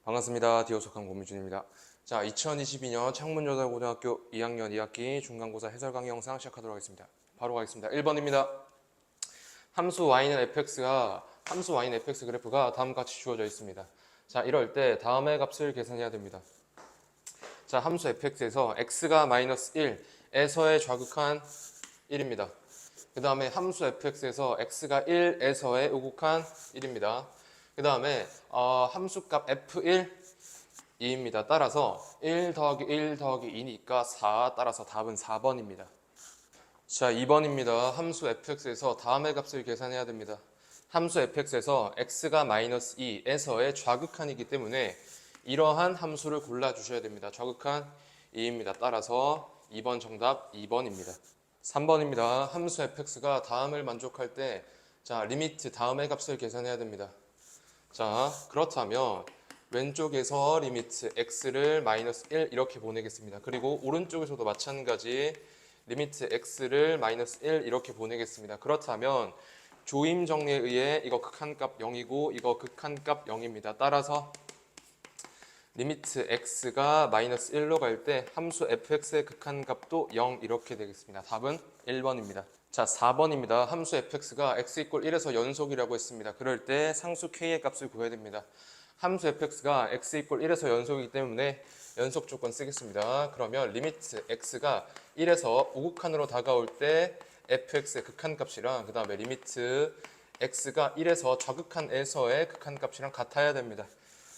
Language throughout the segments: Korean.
반갑습니다. 디오속한 고민준입니다. 자, 2022년 창문여자고등학교 2학년 2학기 중간고사 해설 강의 영상 시작하도록 하겠습니다. 바로 가겠습니다. 1번입니다. 함수 y는 fx 그래프가 다음과 같이 주어져 있습니다. 자, 이럴 때 다음의 값을 계산해야 됩니다. 자, 함수 fx에서 x가 마이너스 1에서의 좌극한 1입니다. 그 다음에 함수 fx에서 x가 1에서의 우극한 1입니다. 그 다음에 함수값 f1 2입니다. 따라서 1 더하기 1 더하기 2니까 4. 따라서 답은 4번입니다. 자, 2번입니다. 함수 fx에서 다음의 값을 계산해야 됩니다. 함수 fx에서 x가 마이너스 2에서의 좌극한이기 때문에 이러한 함수를 골라주셔야 됩니다. 좌극한 2입니다. 따라서 2번 정답 2번입니다. 3번입니다. 함수 fx가 다음을 만족할 때 자, 리미트 다음의 값을 계산해야 됩니다. 자, 그렇다면 왼쪽에서 리미트 x를 마이너스 1 이렇게 보내겠습니다. 그리고 오른쪽에서도 마찬가지 리미트 x를 마이너스 1 이렇게 보내겠습니다. 그렇다면 조임 정리에 의해 이거 극한값 0이고 이거 극한값 0입니다. 따라서 리미트 x가 마이너스 1로 갈 때 함수 fx의 극한값도 0 이렇게 되겠습니다. 답은 1번입니다. 자, 4번입니다. 함수 fx가 x 이퀄 1에서 연속이라고 했습니다. 그럴 때 상수 k의 값을 구해야 됩니다. 함수 fx가 x 이퀄 1에서 연속이기 때문에 연속 조건 쓰겠습니다. 그러면 리미트 x가 1에서 우극한으로 다가올 때 fx의 극한값이랑 그 다음에 리미트 x가 1에서 좌극한에서의 극한값이랑 같아야 됩니다.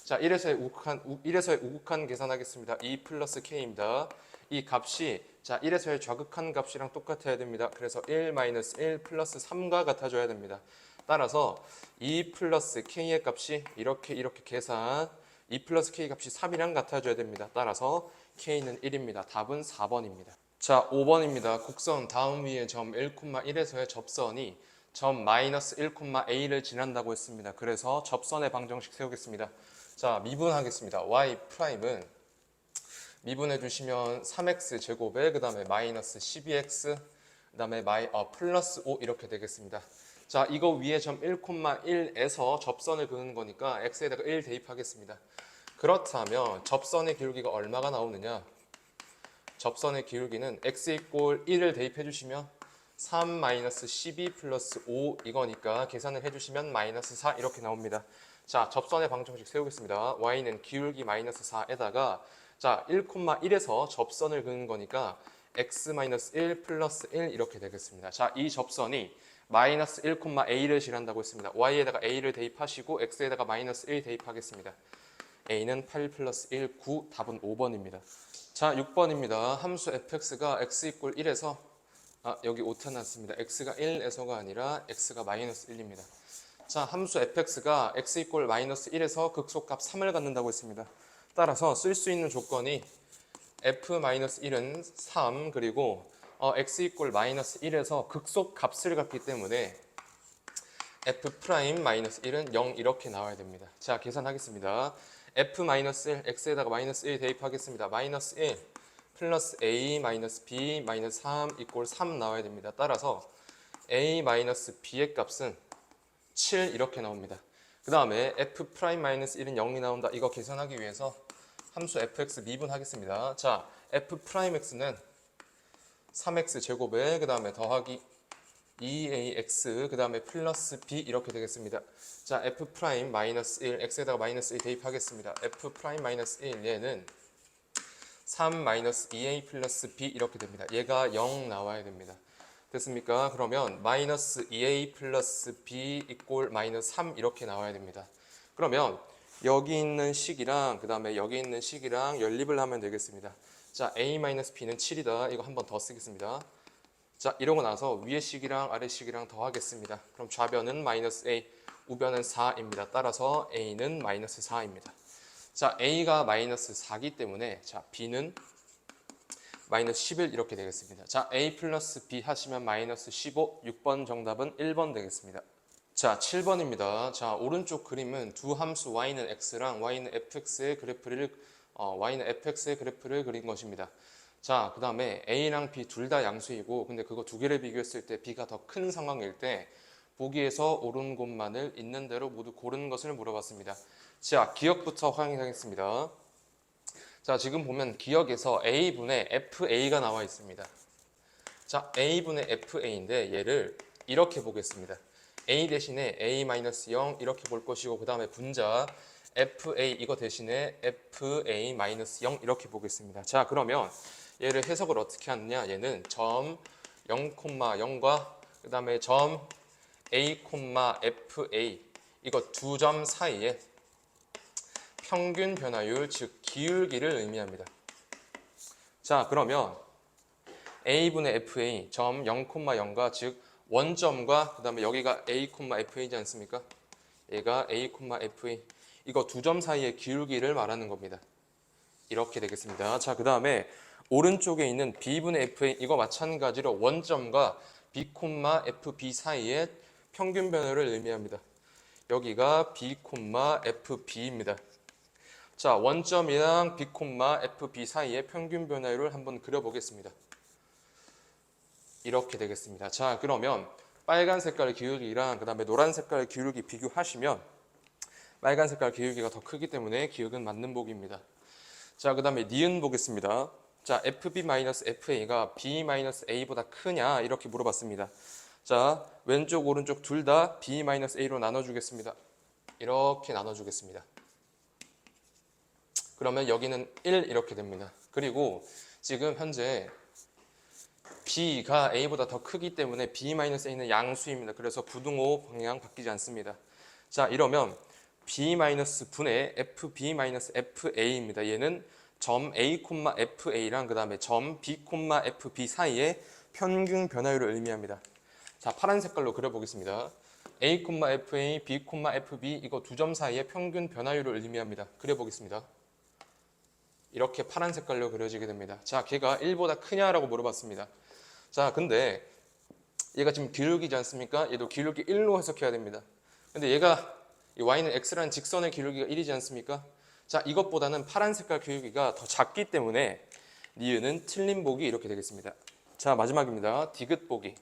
자, 1에서의 우극한 계산하겠습니다. 2 플러스 k입니다. 이 값이 자 1에서의 좌극한 값이랑 똑같아야 됩니다. 그래서 1 마이너스 1 플러스 3과 같아져야 됩니다. 따라서 2 플러스 k의 값이 이렇게 계산 2 플러스 k 값이 3이랑 같아져야 됩니다. 따라서 k는 1입니다. 답은 4번입니다. 자, 5번입니다. 곡선 다음 위의 점 1,1에서의 접선이 점 마이너스 1,a를 지난다고 했습니다. 그래서 접선의 방정식 세우겠습니다. 자, 미분하겠습니다. y'은 미분해 주시면 3x 제곱에 그 다음에 마이너스 12x 그 다음에 플러스 5 이렇게 되겠습니다. 자, 이거 위에 점 1,1에서 접선을 그는 거니까 x에다가 1 대입하겠습니다. 그렇다면 접선의 기울기가 얼마가 나오느냐? 접선의 기울기는 x 이꼴 1을 대입해 주시면 3 마이너스 12 플러스 5 이거니까 계산을 해주시면 마이너스 4 이렇게 나옵니다. 자, 접선의 방정식 세우겠습니다. y는 기울기 마이너스 4에다가 자, 1,1에서 접선을 그는 거니까 x-1 플러스 1 이렇게 되겠습니다. 자, 이 접선이 마이너스 1,a를 지난다고 했습니다. y에다가 a를 대입하시고 x에다가 마이너스 1 대입하겠습니다. a는 8 플러스 1, 9, 답은 5번입니다. 자, 6번입니다. 함수 fx가 x 이꼴 1에서 여기 오타 났습니다. x가 1에서가 아니라 x가 마이너스 1입니다. 자, 함수 fx가 x 이꼴 마이너스 1에서 극소값 3을 갖는다고 했습니다. 따라서 쓸 수 있는 조건이 f-1은 3 그리고 x 이꼴 마이너스 1에서 극소값을 갖기 때문에 f'-1은 0 이렇게 나와야 됩니다. 자, 계산하겠습니다. f-1 x에다가 마이너스 1 대입하겠습니다. 마이너스 1 플러스 a 마이너스 b 마이너스 3 이꼴 3 나와야 됩니다. 따라서 a 마이너스 b의 값은 7 이렇게 나옵니다. 그 다음에 f'-1은 0이 나온다. 이거 계산하기 위해서 함수 fx 미분하겠습니다. 자, f'x는 3x 제곱에 그 다음에 더하기 2ax 그 다음에 플러스 b 이렇게 되겠습니다. 자, f'-1 x에다가 마이너스 1 대입하겠습니다. f'-1 얘는 3 마이너스 2a 플러스 b 이렇게 됩니다. 얘가 0 나와야 됩니다. 됐습니까? 그러면 마이너스 2a 플러스 b 이꼴 마이너스 3 이렇게 나와야 됩니다. 그러면 여기 있는 식이랑 그 다음에 여기 있는 식이랑 연립을 하면 되겠습니다. 자, a 마이너스 b는 7이다. 이거 한 번 더 쓰겠습니다. 자, 이러고 나서 위의 식이랑 아래 식이랑 더하겠습니다. 그럼 좌변은 마이너스 a, 우변은 4입니다. 따라서 a는 마이너스 4입니다. 자, a가 마이너스 4기 때문에 자, b는 마이너스 11 이렇게 되겠습니다. 자, a 플러스 b 하시면 마이너스 15, 6번 정답은 1번 되겠습니다. 자, 7번입니다. 자, 오른쪽 그림은 두 함수 y는 x랑 y는 fx의 그래프를 그린 것입니다. 자, 그 다음에 a랑 b 둘 다 양수이고 근데 그거 두 개를 비교했을 때 b가 더 큰 상황일 때 보기에서 옳은 곳만을 있는 대로 모두 고르는 것을 물어봤습니다. 자, 기억부터 확인하겠습니다. 자, 지금 보면 기억에서 A분의 FA가 나와 있습니다. 자, A분의 FA인데 얘를 이렇게 보겠습니다. A 대신에 A-0 이렇게 볼 것이고 그 다음에 분자 FA 이거 대신에 FA-0 이렇게 보겠습니다. 자, 그러면 얘를 해석을 어떻게 하느냐. 얘는 점 0,0과 그 다음에 점 A, FA 이거 두 점 사이에 평균 변화율 즉 기울기를 의미합니다. 자, 그러면 A분의 FA 점 0,0과 즉 원점과 그 다음에 여기가 A, FA지 않습니까? 얘가 A, FA 이거 두 점 사이의 기울기를 말하는 겁니다. 이렇게 되겠습니다. 자, 그 다음에 오른쪽에 있는 B분의 FA 이거 마찬가지로 원점과 B, FB 사이의 평균 변화를 의미합니다. 여기가 B, FB입니다. 자, 원점이랑 B, FB 사이의 평균 변화율을 한번 그려보겠습니다. 이렇게 되겠습니다. 자, 그러면 빨간 색깔 기울기랑 그 다음에 노란 색깔 기울기 비교하시면 빨간 색깔 기울기가 더 크기 때문에 기억은 맞는 복입니다. 자, 그 다음에 니은 보겠습니다. 자, FB-FA가 B-A보다 크냐 이렇게 물어봤습니다. 자, 왼쪽 오른쪽 둘 다 B-A로 나눠주겠습니다. 이렇게 나눠주겠습니다. 그러면 여기는 1 이렇게 됩니다. 그리고 지금 현재 B가 A보다 더 크기 때문에 B-A는 양수입니다. 그래서 부등호 방향 바뀌지 않습니다. 자, 이러면 B-분의 FB-FA입니다. 얘는 점 A, FA랑 그 다음에 점 B, FB 사이의 평균 변화율을 의미합니다. 자, 파란 색깔로 그려보겠습니다. A, FA, B, FB 이거 두 점 사이의 평균 변화율을 의미합니다. 그려보겠습니다. 이렇게 파란 색깔로 그려지게 됩니다. 자, 걔가 1보다 크냐라고 물어봤습니다. 자, 근데 얘가 지금 기울기지 않습니까? 얘도 기울기 1로 해석해야 됩니다. 근데 얘가 이 y는 x라는 직선의 기울기가 1이지 않습니까? 자, 이것보다는 파란 색깔 기울기가 더 작기 때문에 니은은 틀린 복이 이렇게 되겠습니다. 자, 마지막입니다. 디귿 보기.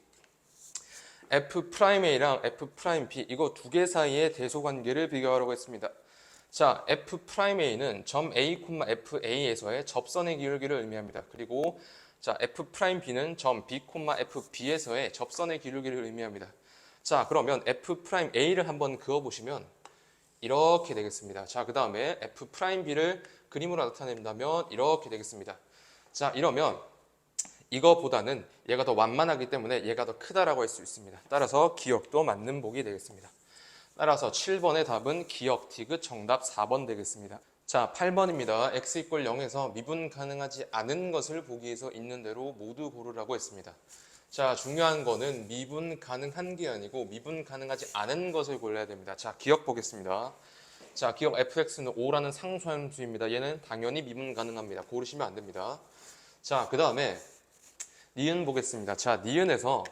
F'A랑 F'B 이거 두 개 사이의 대소관계를 비교하라고 했습니다. 자, F'A는 점 A, FA에서의 접선의 기울기를 의미합니다. 그리고 자, F'B는 점 B, FB에서의 접선의 기울기를 의미합니다. 자, 그러면 F'A를 한번 그어보시면 이렇게 되겠습니다. 자, 그 다음에 F'B를 그림으로 나타낸다면 이렇게 되겠습니다. 자, 이러면 이거보다는 얘가 더 완만하기 때문에 얘가 더 크다라고 할 수 있습니다. 따라서 기억도 맞는 복이 되겠습니다. 따라서 7번의 답은 기억 디귿 정답 4번 되겠습니다. 자, 8번입니다. x = 0에서 미분 가능하지 않은 것을 보기 위해서 있는 대로 모두 고르라고 했습니다. 자, 중요한 거는 미분 가능한 게 아니고 미분 가능하지 않은 것을 골라야 됩니다. 자, 기억 보겠습니다. 자, 기억 fx는 5라는 상수함수입니다. 얘는 당연히 미분 가능합니다. 고르시면 안 됩니다. 자, 그 다음에 니은 보겠습니다. 자, 니은에서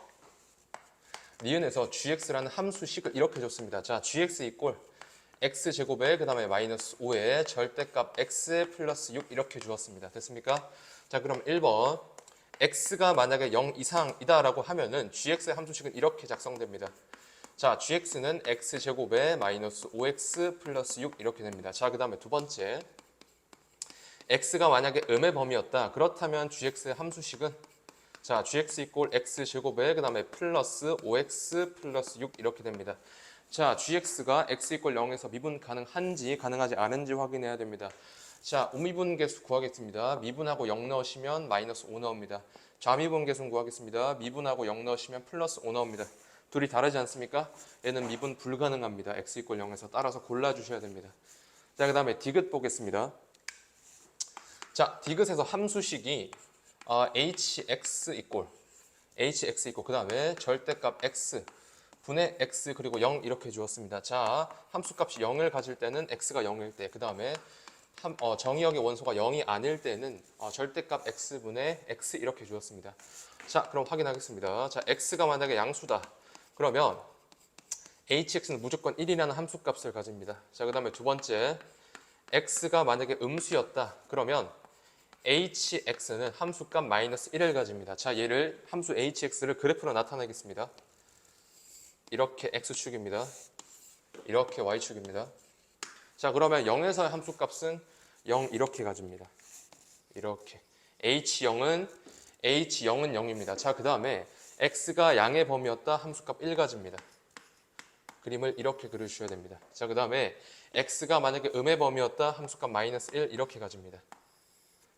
gx라는 함수식을 이렇게 줬습니다. 자, gx = x제곱에 그 다음에 마이너스 5에 절대값 x 플러스 6 이렇게 주었습니다. 됐습니까? 자, 그럼 1번 x가 만약에 0 이상이다라고 하면은 gx의 함수식은 이렇게 작성됩니다. 자, gx는 x제곱에 마이너스 5x 플러스 6 이렇게 됩니다. 자, 그 다음에 두 번째 x가 만약에 음의 범위였다. 그렇다면 gx의 함수식은 자, gx = x제곱에 그 다음에 플러스 5x 플러스 6 이렇게 됩니다. 자, gx가 x = 0에서 미분 가능한지 가능하지 않은지 확인해야 됩니다. 자, 우미분계수 구하겠습니다. 미분하고 0 넣으시면 마이너스 5 나옵니다. 좌미분계수 구하겠습니다. 미분하고 0 넣으시면 플러스 5 나옵니다. 둘이 다르지 않습니까? 얘는 미분 불가능합니다. x = 0에서 따라서 골라주셔야 됩니다. 자, 그 다음에 디귿 보겠습니다. 자, 디귿에서 함수식이 hx = 그 다음에 절대값 x 분의 x 그리고 0 이렇게 주었습니다. 자, 함수값이 0을 가질 때는 x가 0일 때, 그 다음에 정의역의 원소가 0이 아닐 때는 절대값 x분의 x 이렇게 주었습니다. 자, 그럼 확인하겠습니다. 자, x가 만약에 양수다. 그러면 hx는 무조건 1이라는 함수값을 가집니다. 자, 그 다음에 두 번째 x가 만약에 음수였다. 그러면 hx는 함수값 마이너스 1을 가집니다. 자, 얘를 함수 hx를 그래프로 나타내겠습니다. 이렇게 x축입니다. 이렇게 y축입니다. 자, 그러면 0에서의 함수값은 0 이렇게 가집니다. 이렇게. H0은 0입니다. 자, 그 다음에 x가 양의 범위였다. 함수값 1 가집니다. 그림을 이렇게 그려주셔야 됩니다. 자, 그 다음에 x가 만약에 음의 범위였다. 함수값 -1 이렇게 가집니다.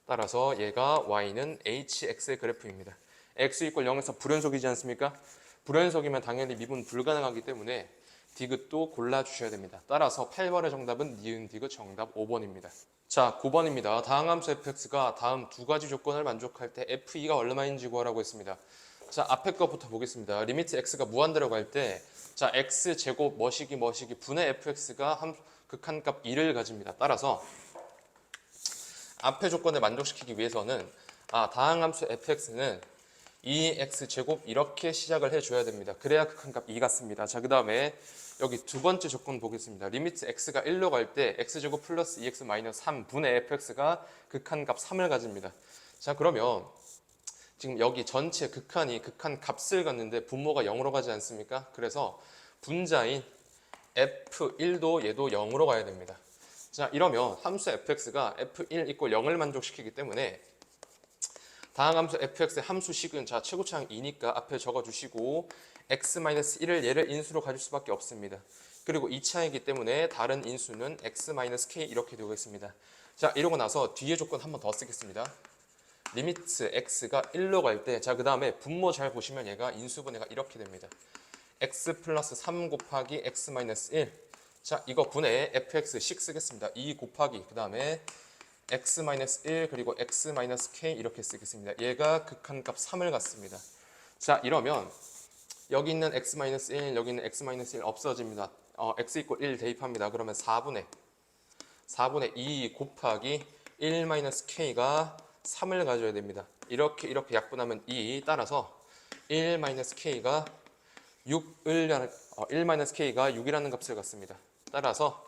따라서 얘가 y는 hx의 그래프입니다. x = 0에서 불연속이지 않습니까? 불연속이면 당연히 미분 불가능하기 때문에 디귿도 골라주셔야 됩니다. 따라서 8번의 정답은 니은 디귿 정답 5번입니다. 자, 9번입니다. 다음 함수 fx가 다음 두 가지 조건을 만족할 때 f2가 얼마인지 구하라고 했습니다. 자, 앞에 거부터 보겠습니다. 리미트 x가 무한대라고 할 때, 자, x제곱 뭐시기 분의 fx가 극한값 2를 가집니다. 따라서 앞의 조건을 만족시키기 위해서는 다항함수 fx는 2x제곱 이렇게 시작을 해줘야 됩니다. 그래야 극한값 2 같습니다. 자, 그 다음에 여기 두 번째 조건 보겠습니다. 리미트 x가 1로 갈 때 x제곱 플러스 2x 마이너스 3분의 fx가 극한값 3을 가집니다. 자, 그러면 지금 여기 전체 극한이 극한 값을 갖는데 분모가 0으로 가지 않습니까? 그래서 분자인 f1도 얘도 0으로 가야 됩니다. 자, 이러면 함수 fx가 f1 = 0을 만족시키기 때문에 다항함수 fx의 함수식은 자, 최고차항 2니까 앞에 적어주시고 x-1을 얘를 인수로 가질 수밖에 없습니다. 그리고 2차이기 때문에 다른 인수는 x-k 이렇게 되겠습니다. 자, 이러고 나서 뒤에 조건 한 번 더 쓰겠습니다. 리미트 x가 1로 갈 때, 자, 그 다음에 분모 잘 보시면 얘가 인수분해가 이렇게 됩니다. x 플러스 3 곱하기 x-1. 자, 이거 분해 fx식 쓰겠습니다. 2 곱하기 그 다음에 x-1 그리고 x-k 이렇게 쓰겠습니다. 얘가 극한값 3을 갖습니다. 자, 이러면 여기 있는 x-1 여기 있는 x-1 없어집니다. x = 1 대입합니다. 그러면 4분의 2 곱하기 1-k가 3을 가져야 됩니다. 이렇게 약분하면 2 따라서 1-k가 6이라는 값을 갖습니다. 따라서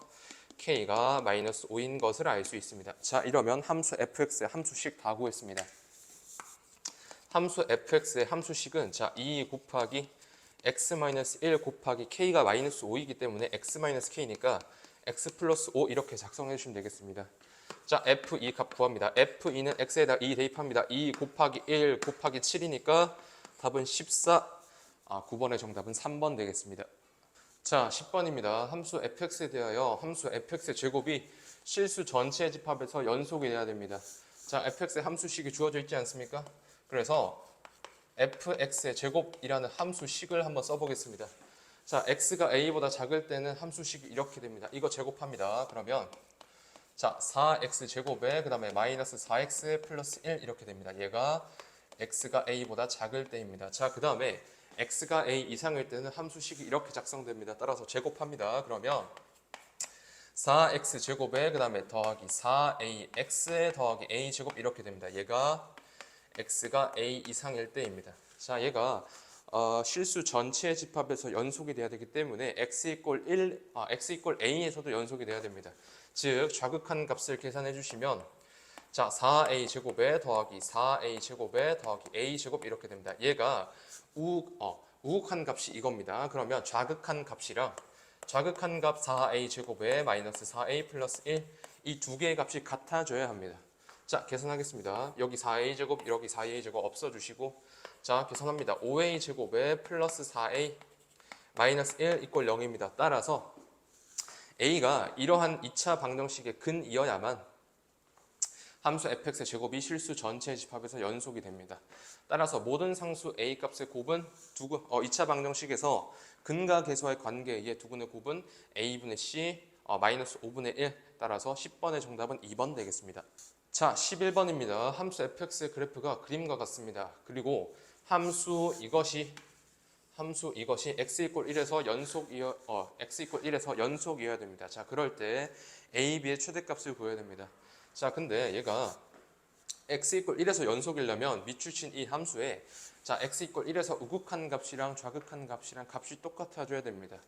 k가 -5인 것을 알 수 있습니다. 자, 이러면 함수 fx의 함수식 다 구했습니다. 함수 fx의 함수식은 자, 2 곱하기 x-1 곱하기 k가 -5이기 때문에 x-k니까 x 플러스 5 이렇게 작성해 주시면 되겠습니다. 자, f2 값 구합니다. f2는 x에다 2 대입합니다. 2 곱하기 1 곱하기 7이니까 답은 14. 9번의 정답은 3번 되겠습니다. 자, 10번입니다. 함수 fx에 대하여 함수 fx의 제곱이 실수 전체의 집합에서 연속이 돼야 됩니다. 자, fx의 함수식이 주어져 있지 않습니까? 그래서 fx의 제곱이라는 함수식을 한번 써보겠습니다. 자, x가 a보다 작을 때는 함수식이 이렇게 됩니다. 이거 제곱합니다. 그러면 자, 4x 제곱에 그 다음에 마이너스 4x 플러스 1 이렇게 됩니다. 얘가 x가 a보다 작을 때입니다. 자, 그 다음에 x가 a 이상일 때는 함수식이 이렇게 작성됩니다. 따라서 제곱합니다. 그러면 4x 제곱에 그 다음에 더하기 4ax 더하기 a 제곱 이렇게 됩니다. 얘가 x가 a 이상일 때입니다. 자, 얘가 실수 전체의 집합에서 연속이 돼야 되기 때문에 x = a에서도 연속이 돼야 됩니다. 즉 좌극한 값을 계산해 주시면 자, 4a 제곱에 더하기 4a 제곱에 더하기 a 제곱 이렇게 됩니다. 얘가 우극한 값이 이겁니다. 그러면 좌극한 값이랑 좌극한 값 4a 제곱에 마이너스 4a 플러스 1 이 두 개의 값이 같아져야 합니다. 자, 계산하겠습니다. 여기 4a 제곱 여기 4a 제곱 없어주시고 자, 계산합니다. 5a 제곱에 플러스 4a 마이너스 1 = 0입니다. 따라서 a가 이러한 2차 방정식의 근이어야만 함수 fx의 제곱이 실수 전체의 집합에서 연속이 됩니다. 따라서 모든 상수 a 값의 곱은 2차 방정식에서 근과 계수와의 관계에 의해 두근의 곱은 a분의 c 마이너스 5분의 1 따라서 10번의 정답은 2번 되겠습니다. 자, 11번입니다. 함수 fx의 그래프가 그림과 같습니다. 그리고 함수 이것이 x = 1에서 연속이어야 됩니다. 자, 그럴 때 a, b의 최대값을 구해야 됩니다. 자, 근데 얘가 x = 1에서 연속이려면 밑줄친 이 함수에 자, x = 1에서 우극한 값이랑 좌극한 값이랑 값이 똑같아져야 됩니다.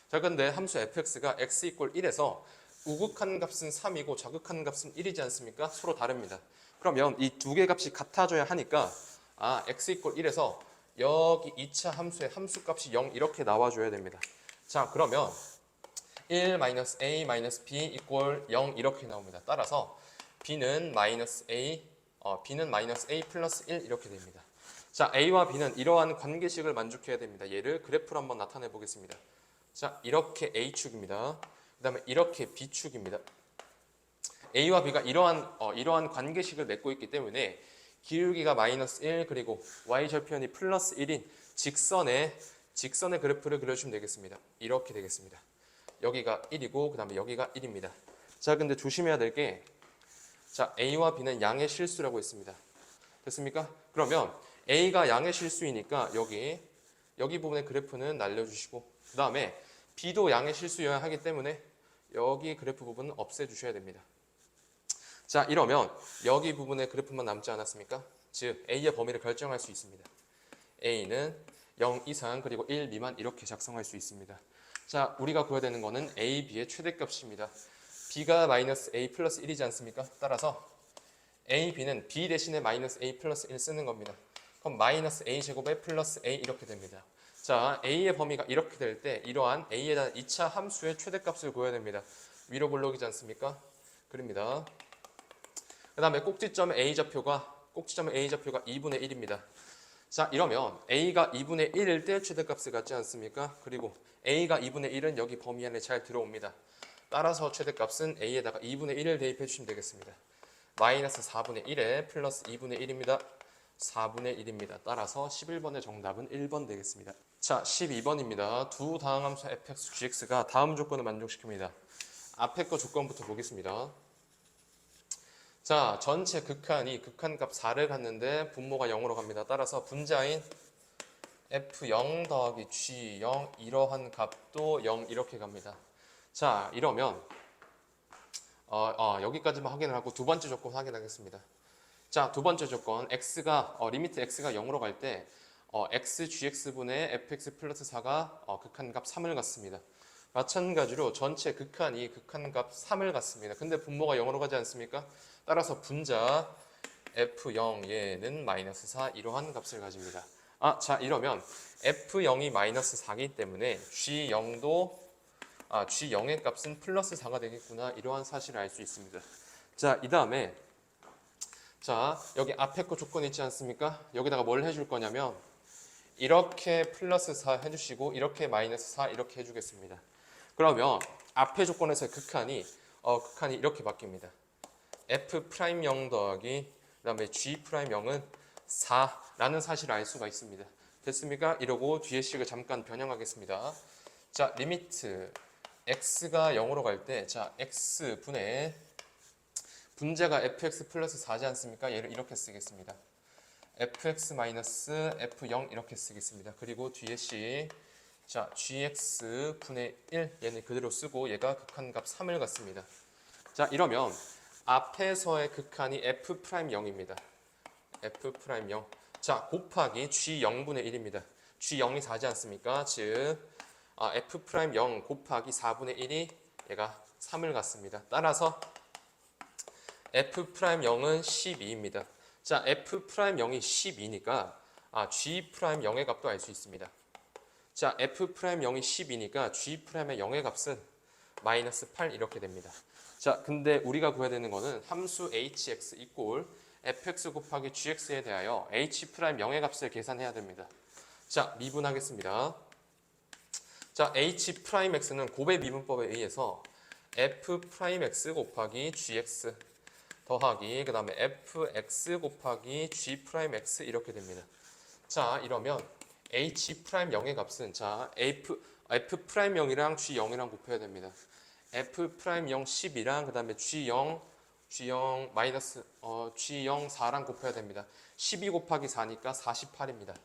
자, 근데 함수 fx가 x = 1에서 우극한 값은 3이고 좌극한 값은 1이지 않습니까? 서로 다릅니다. 그러면 이 두 개 값이 같아져야 하니까 x = 1에서 여기 2차 함수의 함수값이 0 이렇게 나와줘야 됩니다. 자, 그러면 1 마이너스 a 마이너스 b 이꼴 0 이렇게 나옵니다. 따라서 b는 마이너스 a 플러스 1 이렇게 됩니다. 자, a와 b는 이러한 관계식을 만족해야 됩니다. 얘를 그래프로 한번 나타내 보겠습니다. 자, 이렇게 a축입니다. 그 다음에 이렇게 b축입니다. a와 b가 이러한 관계식을 맺고 있기 때문에 기울기가 마이너스 1 그리고 y절편이 플러스 1인 직선의 그래프를 그려주시면 되겠습니다. 이렇게 되겠습니다. 여기가 1이고 그 다음에 여기가 1입니다. 자, 근데 조심해야 될 게 자, a와 b는 양의 실수라고 했습니다. 됐습니까? 그러면 a가 양의 실수이니까 여기 부분의 그래프는 날려주시고 그 다음에 b도 양의 실수여야 하기 때문에 여기 그래프 부분은 없애주셔야 됩니다. 자, 이러면 여기 부분의 그래프만 남지 않았습니까? 즉 a의 범위를 결정할 수 있습니다. a는 0 이상 그리고 1 미만 이렇게 작성할 수 있습니다. 자, 우리가 구해야 되는 거는 a, b의 최대값입니다. b가 마이너스 a 플러스 1이지 않습니까? 따라서 a, b는 b 대신에 마이너스 a 플러스 1 쓰는 겁니다. 그럼 마이너스 a 제곱에 플러스 a 이렇게 됩니다. 자, a의 범위가 이렇게 될 때 이러한 a에 대한 2차 함수의 최대값을 구해야 됩니다. 위로 볼록이지 않습니까? 그립니다. 그 다음에 꼭지점의 a좌표가 2분의 1입니다. 자, 이러면 a가 2분의 1일 때 최대값을 갖지 않습니까? 그리고 a가 2분의 1은 여기 범위 안에 잘 들어옵니다. 따라서 최대값은 a에다가 2분의 1을 대입해 주시면 되겠습니다. 마이너스 4분의 1에 플러스 2분의 1입니다. 4분의 1입니다. 따라서 11번의 정답은 1번 되겠습니다. 자, 12번입니다. 두 다항함수 fx, gx가 다음 조건을 만족시킵니다. 앞에 거 조건부터 보겠습니다. 자, 전체 극한이 극한값 4를 갖는데 분모가 0으로 갑니다. 따라서 분자인 f0 더하기 g0 이러한 값도 0 이렇게 갑니다. 자, 이러면 여기까지만 확인을 하고 두 번째 조건 확인하겠습니다. 자, 두 번째 조건 리미트 x가 0으로 갈 때 x gx분의 fx 플러스 4가 극한값 3을 갖습니다. 마찬가지로 전체 극한이 극한값 3을 갖습니다. 근데 분모가 0으로 가지 않습니까? 따라서 분자 f0 얘는 마이너스 4 이러한 값을 가집니다. 자, 이러면 f0이 마이너스 4이기 때문에 g0의 값은 플러스 4가 되겠구나 이러한 사실을 알 수 있습니다. 자, 이 다음에 자, 여기 앞에 거 조건 있지 않습니까? 여기다가 뭘 해줄 거냐면 이렇게 플러스 4 해주시고 이렇게 마이너스 4 이렇게 해주겠습니다. 그러면 앞에 조건에서의 극한이 이렇게 바뀝니다. f'0 더하기 그 다음에 g'0은 4라는 사실을 알 수가 있습니다. 됐습니까? 이러고 뒤에 식을 잠깐 변형하겠습니다. 자, 리미트 x가 0으로 갈 때 자, x분의 분자가 fx 플러스 4지 않습니까? 얘를 이렇게 쓰겠습니다. fx 마이너스 f0 이렇게 쓰겠습니다. 그리고 뒤에 식 자, gx 분의 1 얘는 그대로 쓰고 얘가 극한값 3을 갖습니다. 자, 이러면 앞에서의 극한이 f'0입니다. f'0 자, 곱하기 g0분의 1입니다. g0이 4지 않습니까? 즉 f'0 곱하기 4분의 1이 얘가 3을 갖습니다. 따라서 f'0은 12입니다. 자, f'0이 12니까 g'0의 값도 알 수 있습니다. 자, f'0이 10이니까 g'의 0의 값은 마이너스 8 이렇게 됩니다. 자, 근데 우리가 구해야 되는 거는 함수 hx 이꼴 fx 곱하기 gx에 대하여 h'0의 값을 계산해야 됩니다. 자, 미분하겠습니다. 자, h'x는 곱의 미분법에 의해서 f'x 곱하기 gx 더하기 그 다음에 fx 곱하기 g'x 이렇게 됩니다. 자, 이러면 h'0의 값은 자 f'0이랑 g0이랑 곱해야 됩니다. f'0 10이랑 그 다음에 g0 마이너스 g0 4랑 곱해야 됩니다. 12 곱하기 4니까 48입니다.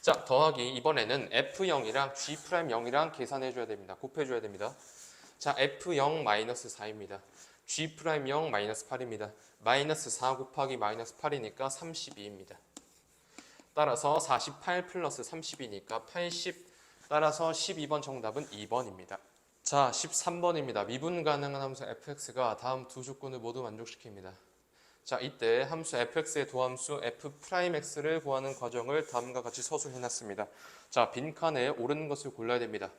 자, 더하기 이번에는 f0이랑 g'0이랑 계산해줘야 됩니다. 곱해줘야 됩니다. 자, f0 마이너스 4입니다. g'0 마이너스 8입니다. 마이너스 4 곱하기 마이너스 8이니까 32입니다. 따라서 48 플러스 30이니까 80. 따라서 12번 정답은 2번입니다. 자, 13번입니다. 미분 가능한 함수 fx가 다음 두 조건을 모두 만족시킵니다. 자, 이때 함수 fx의 도함수 f'x를 구하는 과정을 다음과 같이 서술해놨습니다. 자, 빈칸에 옳은 것을 골라야 됩니다.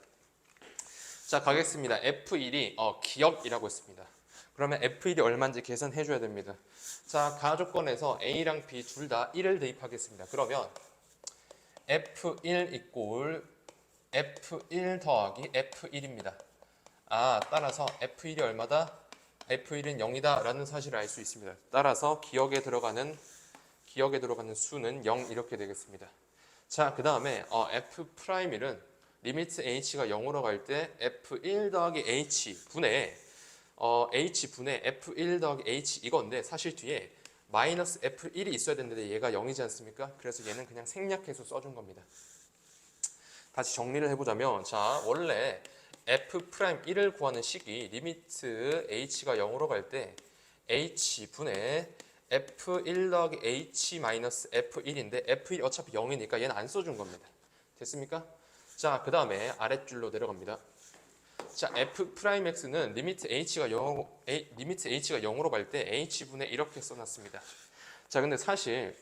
자, 가겠습니다. F1이 기억이라고 했습니다. 그러면 F1이 얼마인지 계산해 줘야 됩니다. 자, 가조건에서 A랑 B 둘 다 1을 대입하겠습니다. 그러면 F1 이꼴 F1 더하기 F1입니다. 따라서 F1이 얼마다? F1은 0이다 라는 사실을 알 수 있습니다. 따라서 기억에 들어가는 수는 0 이렇게 되겠습니다. 자, 그 다음에 F'1은 리미트 h가 0으로 갈 때 F1 더하기 h 분의 h 분의 F1 더하기 h 이건데 사실 뒤에 마이너스 F1이 있어야 되는데 얘가 0이지 않습니까? 그래서 얘는 그냥 생략해서 써준 겁니다. 다시 정리를 해보자면 자, 원래 F'1을 구하는 식이 리미트 h가 0으로 갈 때 h 분의 F1 더하기 h 마이너스 F1인데 F1이 어차피 0이니까 얘는 안 써준 겁니다. 됐습니까? 자, 그 다음에 아랫줄로 내려갑니다. 자, F'X는 리미트 h가 0으로 갈 때 h분의 이렇게 써놨습니다. 자, 근데 사실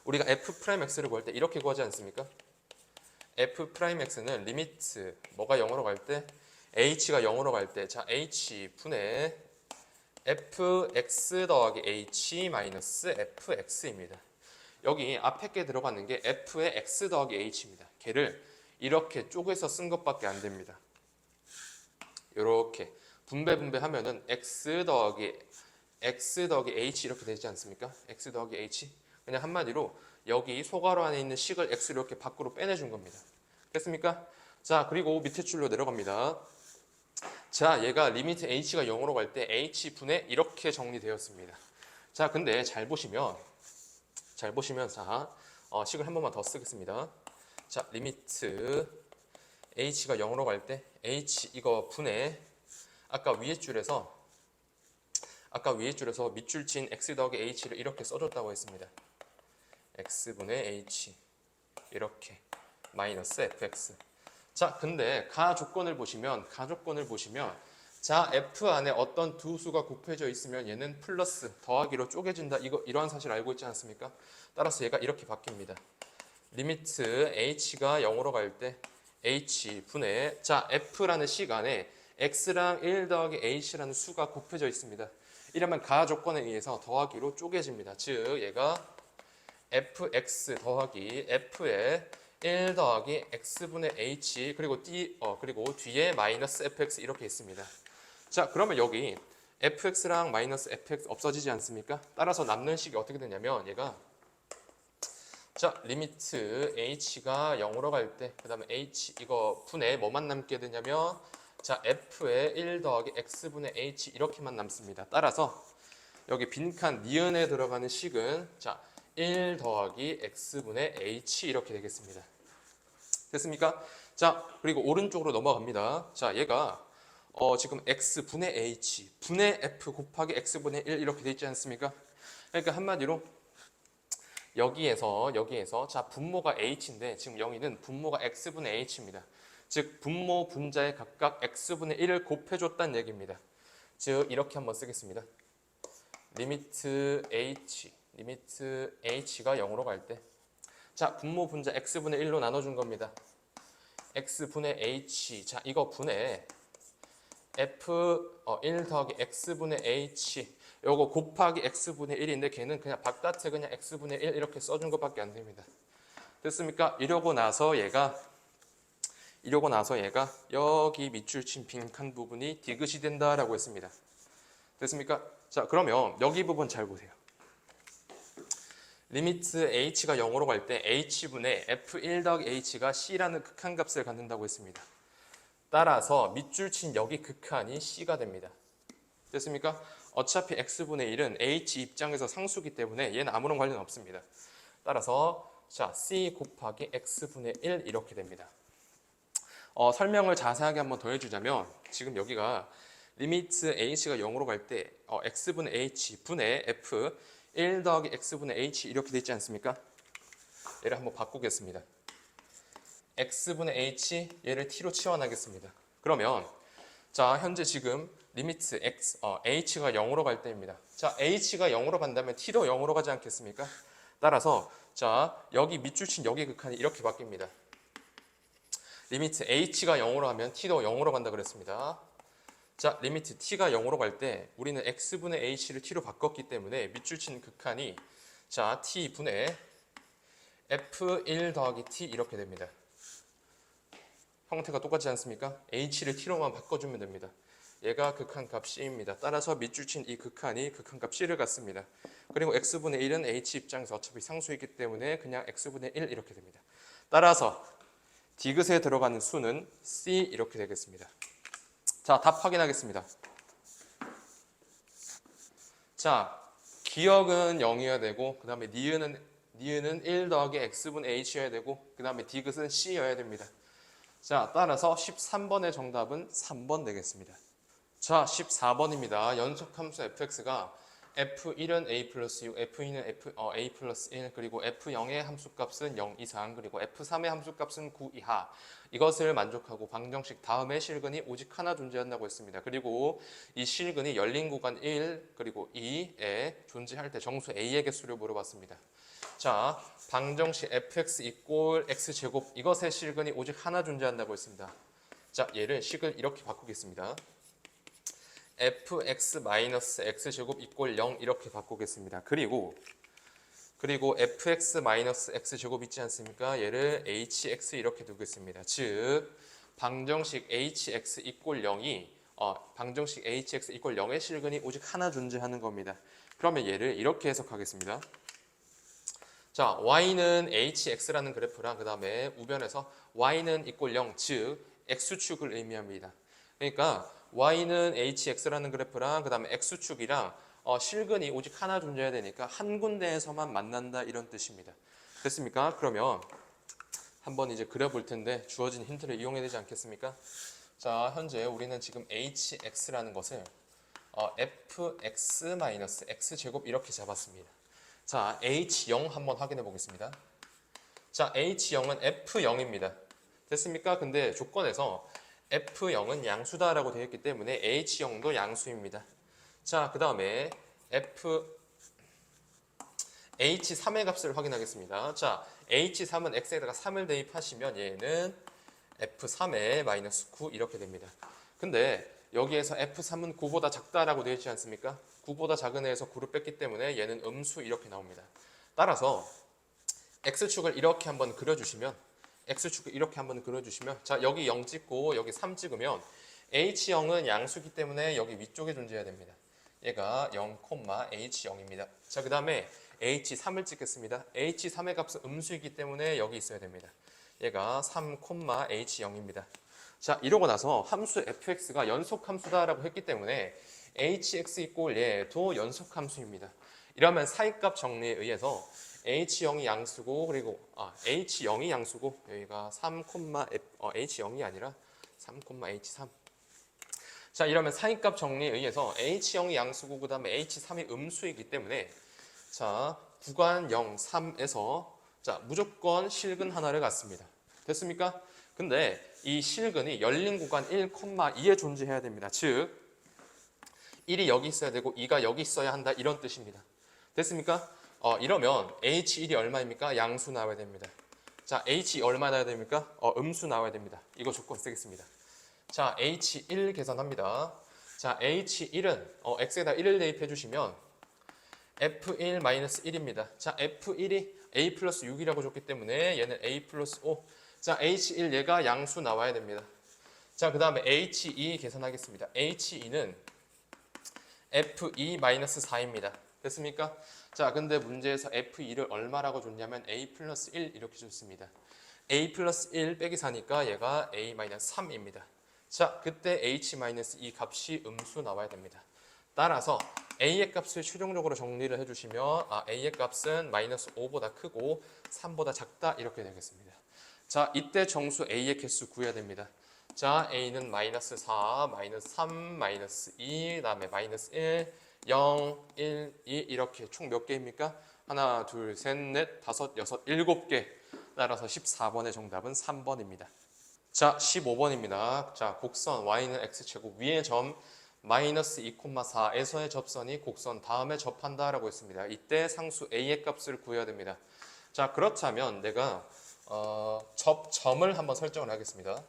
우리가 F'X를 구할 때 이렇게 구하지 않습니까? F'X는 리미트 뭐가 0으로 갈 때 h가 0으로 갈 때 자, h분의 fx 더하기 h 마이너스 fx입니다. 여기 앞에 게 들어가는 게 f의 x 더하기 h입니다. 걔를 이렇게 쪼개서 쓴 것밖에 안 됩니다. 이렇게 분배하면은 x 더하기 h 이렇게 되지 않습니까? x 더하기 h 그냥 한마디로 여기 소괄호 안에 있는 식을 x로 이렇게 밖으로 빼내준 겁니다. 됐습니까? 자, 그리고 밑에 줄로 내려갑니다. 자, 얘가 리미트 h가 0으로 갈 때 h분의 이렇게 정리되었습니다. 자, 근데 잘 보시면 자, 식을 한 번만 더 쓰겠습니다. 자, 리미트 h가 0으로 갈 때 h 이거 분의 아까 위에 줄에서 밑줄 친 x 더하기 h를 이렇게 써줬다고 했습니다. x분의 h 이렇게 마이너스 fx. 자, 근데 가조건을 보시면 자, f 안에 어떤 두 수가 곱해져 있으면 얘는 플러스 더하기로 쪼개진다. 이러한 사실 알고 있지 않습니까? 따라서 얘가 이렇게 바뀝니다. 리미트 h가 0으로 갈 때 h 분의 자, f라는 식 안에 x랑 1 더하기 h라는 수가 곱해져 있습니다. 이러면 가조건에 의해서 더하기로 쪼개집니다. 즉 얘가 fx 더하기 f의 1 더하기 x분의 h 그리고 뒤에 마이너스 fx 이렇게 있습니다. 자, 그러면 여기 fx랑 마이너스 fx 없어지지 않습니까? 따라서 남는 식이 어떻게 되냐면 얘가 자, 리미트 h가 0으로 갈 때 그 다음에 h 이거 분의 뭐만 남게 되냐면 자, f의 1 더하기 x분의 h 이렇게만 남습니다. 따라서 여기 빈칸 니은에 들어가는 식은 자, 1 더하기 x분의 h 이렇게 되겠습니다. 됐습니까? 자, 그리고 오른쪽으로 넘어갑니다. 자, 얘가 지금 x분의 h 분의 f 곱하기 x분의 1 이렇게 돼 있지 않습니까? 그러니까 한마디로 여기에서 자, 분모가 h인데 지금 영희는 분모가 x분의 h입니다. 즉 분모 분자에 각각 x분의 1을 곱해줬다는 얘기입니다. 즉 이렇게 한번 쓰겠습니다. 리미트 h가 0으로 갈 때 자, 분모 분자 x분의 1로 나눠준 겁니다. x분의 h 자, 이거 분의 f 1 더하기 x분의 h 요거 곱하기 x분의 1인데 걔는 그냥 바깥에 그냥 x분의 1 이렇게 써준 것밖에 안 됩니다. 됐습니까? 이러고 나서 얘가 여기 밑줄 친 빈칸 부분이 디귿이 된다라고 했습니다. 됐습니까? 자, 그러면 여기 부분 잘 보세요. 리미트 h가 0으로 갈 때 h분의 f1 더하기 h가 c라는 극한값을 갖는다고 했습니다. 따라서 밑줄 친 여기 극한이 c가 됩니다. 됐습니까? 어차피 x분의 1은 h 입장에서 상수기 때문에 얘는 아무런 관련 없습니다. 따라서 자, c 곱하기 x분의 1 이렇게 됩니다. 설명을 자세하게 한번 더 해주자면 지금 여기가 리미트 h가 0으로 갈 때 x분의 h 분의 f 1 더하기 x분의 h 이렇게 돼 있지 않습니까? 얘를 한번 바꾸겠습니다. x분의 h 얘를 t로 치환하겠습니다. 그러면 자, 현재 지금 리미트 h가 0으로 갈 때입니다. 자, h가 0으로 간다면 t도 0으로 가지 않겠습니까? 따라서 자, 여기 밑줄 친 여기 극한이 이렇게 바뀝니다. 리미트 h가 0으로 하면 t도 0으로 간다 그랬습니다. 자, 리미트 t가 0으로 갈 때 우리는 x분의 h를 t로 바꿨기 때문에 밑줄 친 극한이 자, t분의 f1 더하기 t 이렇게 됩니다. 형태가 똑같지 않습니까? h를 t로만 바꿔주면 됩니다. 얘가 극한값 c입니다. 따라서 밑줄 친 이 극한이 극한값 c를 갖습니다. 그리고 x분의 1은 h 입장에서 어차피 상수이기 때문에 그냥 x분의 1 이렇게 됩니다. 따라서 디귿에 들어가는 수는 c 이렇게 되겠습니다. 자, 답 확인하겠습니다. 자, 기억은 0이어야 되고 그 다음에 니은은 1 더하기 x분의 h여야 되고 그 다음에 디귿은 c여야 됩니다. 자, 따라서 13번의 정답은 3번 되겠습니다. 자, 14번입니다. 연속함수 fx가 f1은 a 플러스 6, f2는 a 플러스 1, 그리고 f0의 함수값은 0 이상, 그리고 f3의 함수값은 9 이하. 이것을 만족하고 방정식 다음에 실근이 오직 하나 존재한다고 했습니다. 그리고 이 실근이 열린 구간 1, 그리고 2에 존재할 때 정수 a의 개수를 물어봤습니다. 자, 방정식 fx 이꼴 x제곱, 이것의 실근이 오직 하나 존재한다고 했습니다. 자, 얘를 식을 이렇게 바꾸겠습니다. fx-x제곱 이꼴 0 이렇게 바꾸겠습니다. 그리고 fx-x제곱 있지 않습니까? 얘를 hx 이렇게 두겠습니다. 즉 방정식 hx 이꼴 0이 방정식 hx 이꼴 0의 실근이 오직 하나 존재하는 겁니다. 그러면 얘를 이렇게 해석하겠습니다. 자, y는 hx라는 그래프랑 그 다음에 우변에서 y는 이꼴 0, 즉 x축을 의미합니다. 그러니까 y는 hx라는 그래프랑 그 다음에 x축이랑 실근이 오직 하나 존재해야 되니까 한 군데에서만 만난다 이런 뜻입니다. 됐습니까? 그러면 한번 이제 그려볼 텐데 주어진 힌트를 이용해야 되지 않겠습니까? 자, 현재 우리는 지금 hx라는 것을 fx-x제곱 이렇게 잡았습니다. 자, h0 한번 확인해 보겠습니다. 자, h0은 f0입니다. 됐습니까? 근데 조건에서 f0은 양수다라고 되어 있기 때문에 h0도 양수입니다. 자, 그 다음에 h3의 값을 확인하겠습니다. 자, h3은 x에다가 3을 대입하시면 얘는 f3의 마이너스 9 이렇게 됩니다. 근데 여기에서 f3은 9보다 작다라고 되어 있지 않습니까? 9보다 작은 애에서 9를 뺐기 때문에 얘는 음수 이렇게 나옵니다. 따라서 x축을 이렇게 한번 그려주시면 자, 여기 0 찍고 여기 3 찍으면 h0은 양수기 때문에 여기 위쪽에 존재해야 됩니다. 얘가 0, h0입니다. 자, 그 다음에 h3을 찍겠습니다. h3의 값은 음수이기 때문에 여기 있어야 됩니다. 얘가 3, h0입니다. 자, 이러고 나서 함수 fx가 연속함수다라고 했기 때문에 hx 이꼴 얘도 연속함수입니다. 이러면 사이값 정리에 의해서 h0이 양수고 그리고 h0이 양수고 여기가 3, h0이 아니라 3, h3. 자, 이러면 사이값 정리에 의해서 h0이 양수고 그 다음에 h3이 음수이기 때문에 자, 구간 0, 3에서 자, 무조건 실근 하나를 갖습니다. 됐습니까? 근데 이 실근이 열린 구간 1, 2에 존재해야 됩니다. 즉 1이 여기 있어야 되고 2가 여기 있어야 한다 이런 뜻입니다. 됐습니까? 이러면 h1이 얼마입니까? 양수 나와야 됩니다. 자, h 얼마 나와야 됩니까? 음수 나와야 됩니다. 이거 조건 쓰겠습니다. 자, h1 계산합니다. 자, h1은 x에다 1을 대입해 주시면 f1-1입니다. 자, f1이 a 플러스 6이라고 줬기 때문에 얘는 a 플러스 5. 자, h1 얘가 양수 나와야 됩니다. 자, 그 다음에 h2 계산하겠습니다. h2는 f2-4입니다. 됐습니까? 자, 근데 문제에서 f2를 얼마라고 줬냐면 a 플러스 1 이렇게 줬습니다. a 플러스 1 빼기 4니까 얘가 a-3입니다. 자, 그때 h-2 값이 음수 나와야 됩니다. 따라서 a의 값을 최종적으로 정리를 해주시면 a의 값은 마이너스 5보다 크고 3보다 작다 이렇게 되겠습니다. 자, 이때 정수 a의 개수 구해야 됩니다. 자, a는 마이너스 4, 마이너스 3, 마이너스 2, 그 다음에 마이너스 1, 0, 1, 2 이렇게 총 몇 개입니까? 하나, 둘, 셋, 넷, 다섯, 여섯, 7개. 따라서 14번의 정답은 3번입니다. 자, 15번입니다. 자, 곡선 y는 x제곱 위의 점 마이너스 2,4에서의 접선이 곡선 다음에 접한다라고 했습니다. 이때 상수 a의 값을 구해야 됩니다. 자, 그렇다면 내가 접점을 한번 설정을 하겠습니다.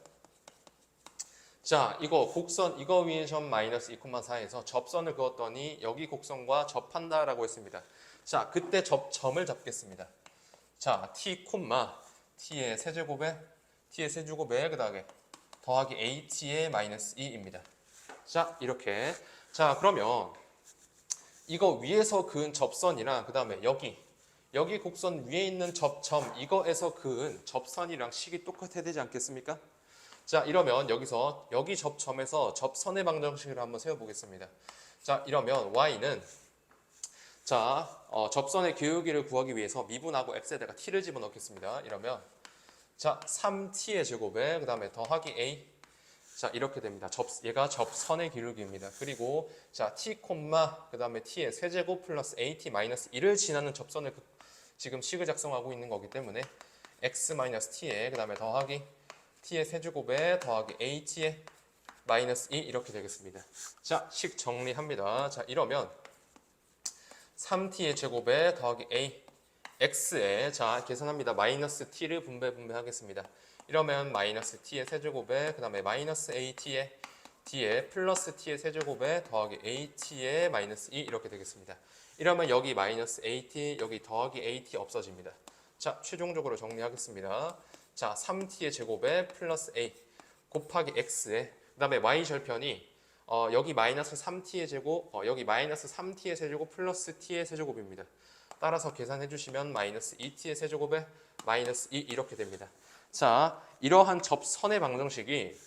자, 이거 곡선, 이거 위에 점 마이너스 2,4에서 접선을 그었더니 여기 곡선과 접한다라고 했습니다. 자, 그때 접점을 잡겠습니다. 자, t, t의 세제곱에 그 다음에 더하기 at의 마이너스 2입니다. 자, 이렇게. 자, 그러면 이거 위에서 그은 접선이랑 그 다음에 여기 곡선 위에 있는 접점 이거에서 그은 접선이랑 식이 똑같아야 되지 않겠습니까? 자, 이러면 여기서 여기 접점에서 접선의 방정식을 한번 세워보겠습니다. 자, 이러면 y는 자, 접선의 기울기를 구하기 위해서 미분하고 x에다가 t를 집어넣겠습니다. 이러면 자, 3t의 제곱에 그 다음에 더하기 a. 자, 이렇게 됩니다. 얘가 접선의 기울기입니다. 그리고 자, t, 그 다음에 t의 세제곱 플러스 at 마이너스 1을 지나는 접선을 지금 식을 작성하고 있는 거기 때문에 x 마이너스 t에 그 다음에 더하기 t의 세제곱에 더하기 at의 마이너스 2 이렇게 되겠습니다. 자, 식 정리합니다. 자, 이러면 3t의 제곱에 더하기 a x에 자 계산합니다. 마이너스 t를 분배하겠습니다. 이러면 마이너스 t의 세제곱에 그 다음에 마이너스 at의 d에 플러스 t의 세제곱에 더하기 at의 마이너스 2 이렇게 되겠습니다. 이러면 여기 마이너스 at 여기 더하기 at 없어집니다. 자, 최종적으로 정리하겠습니다. 자, 3t의 제곱에 플러스 a 곱하기 x에 그 다음에 y절편이 여기 마이너스 3t의 제곱 여기 마이너스 3t의 세제곱 플러스 t의 세제곱입니다. 따라서 계산해 주시면 마이너스 2t의 세제곱에 마이너스 2 이렇게 됩니다. 자, 이러한 접선의 방정식이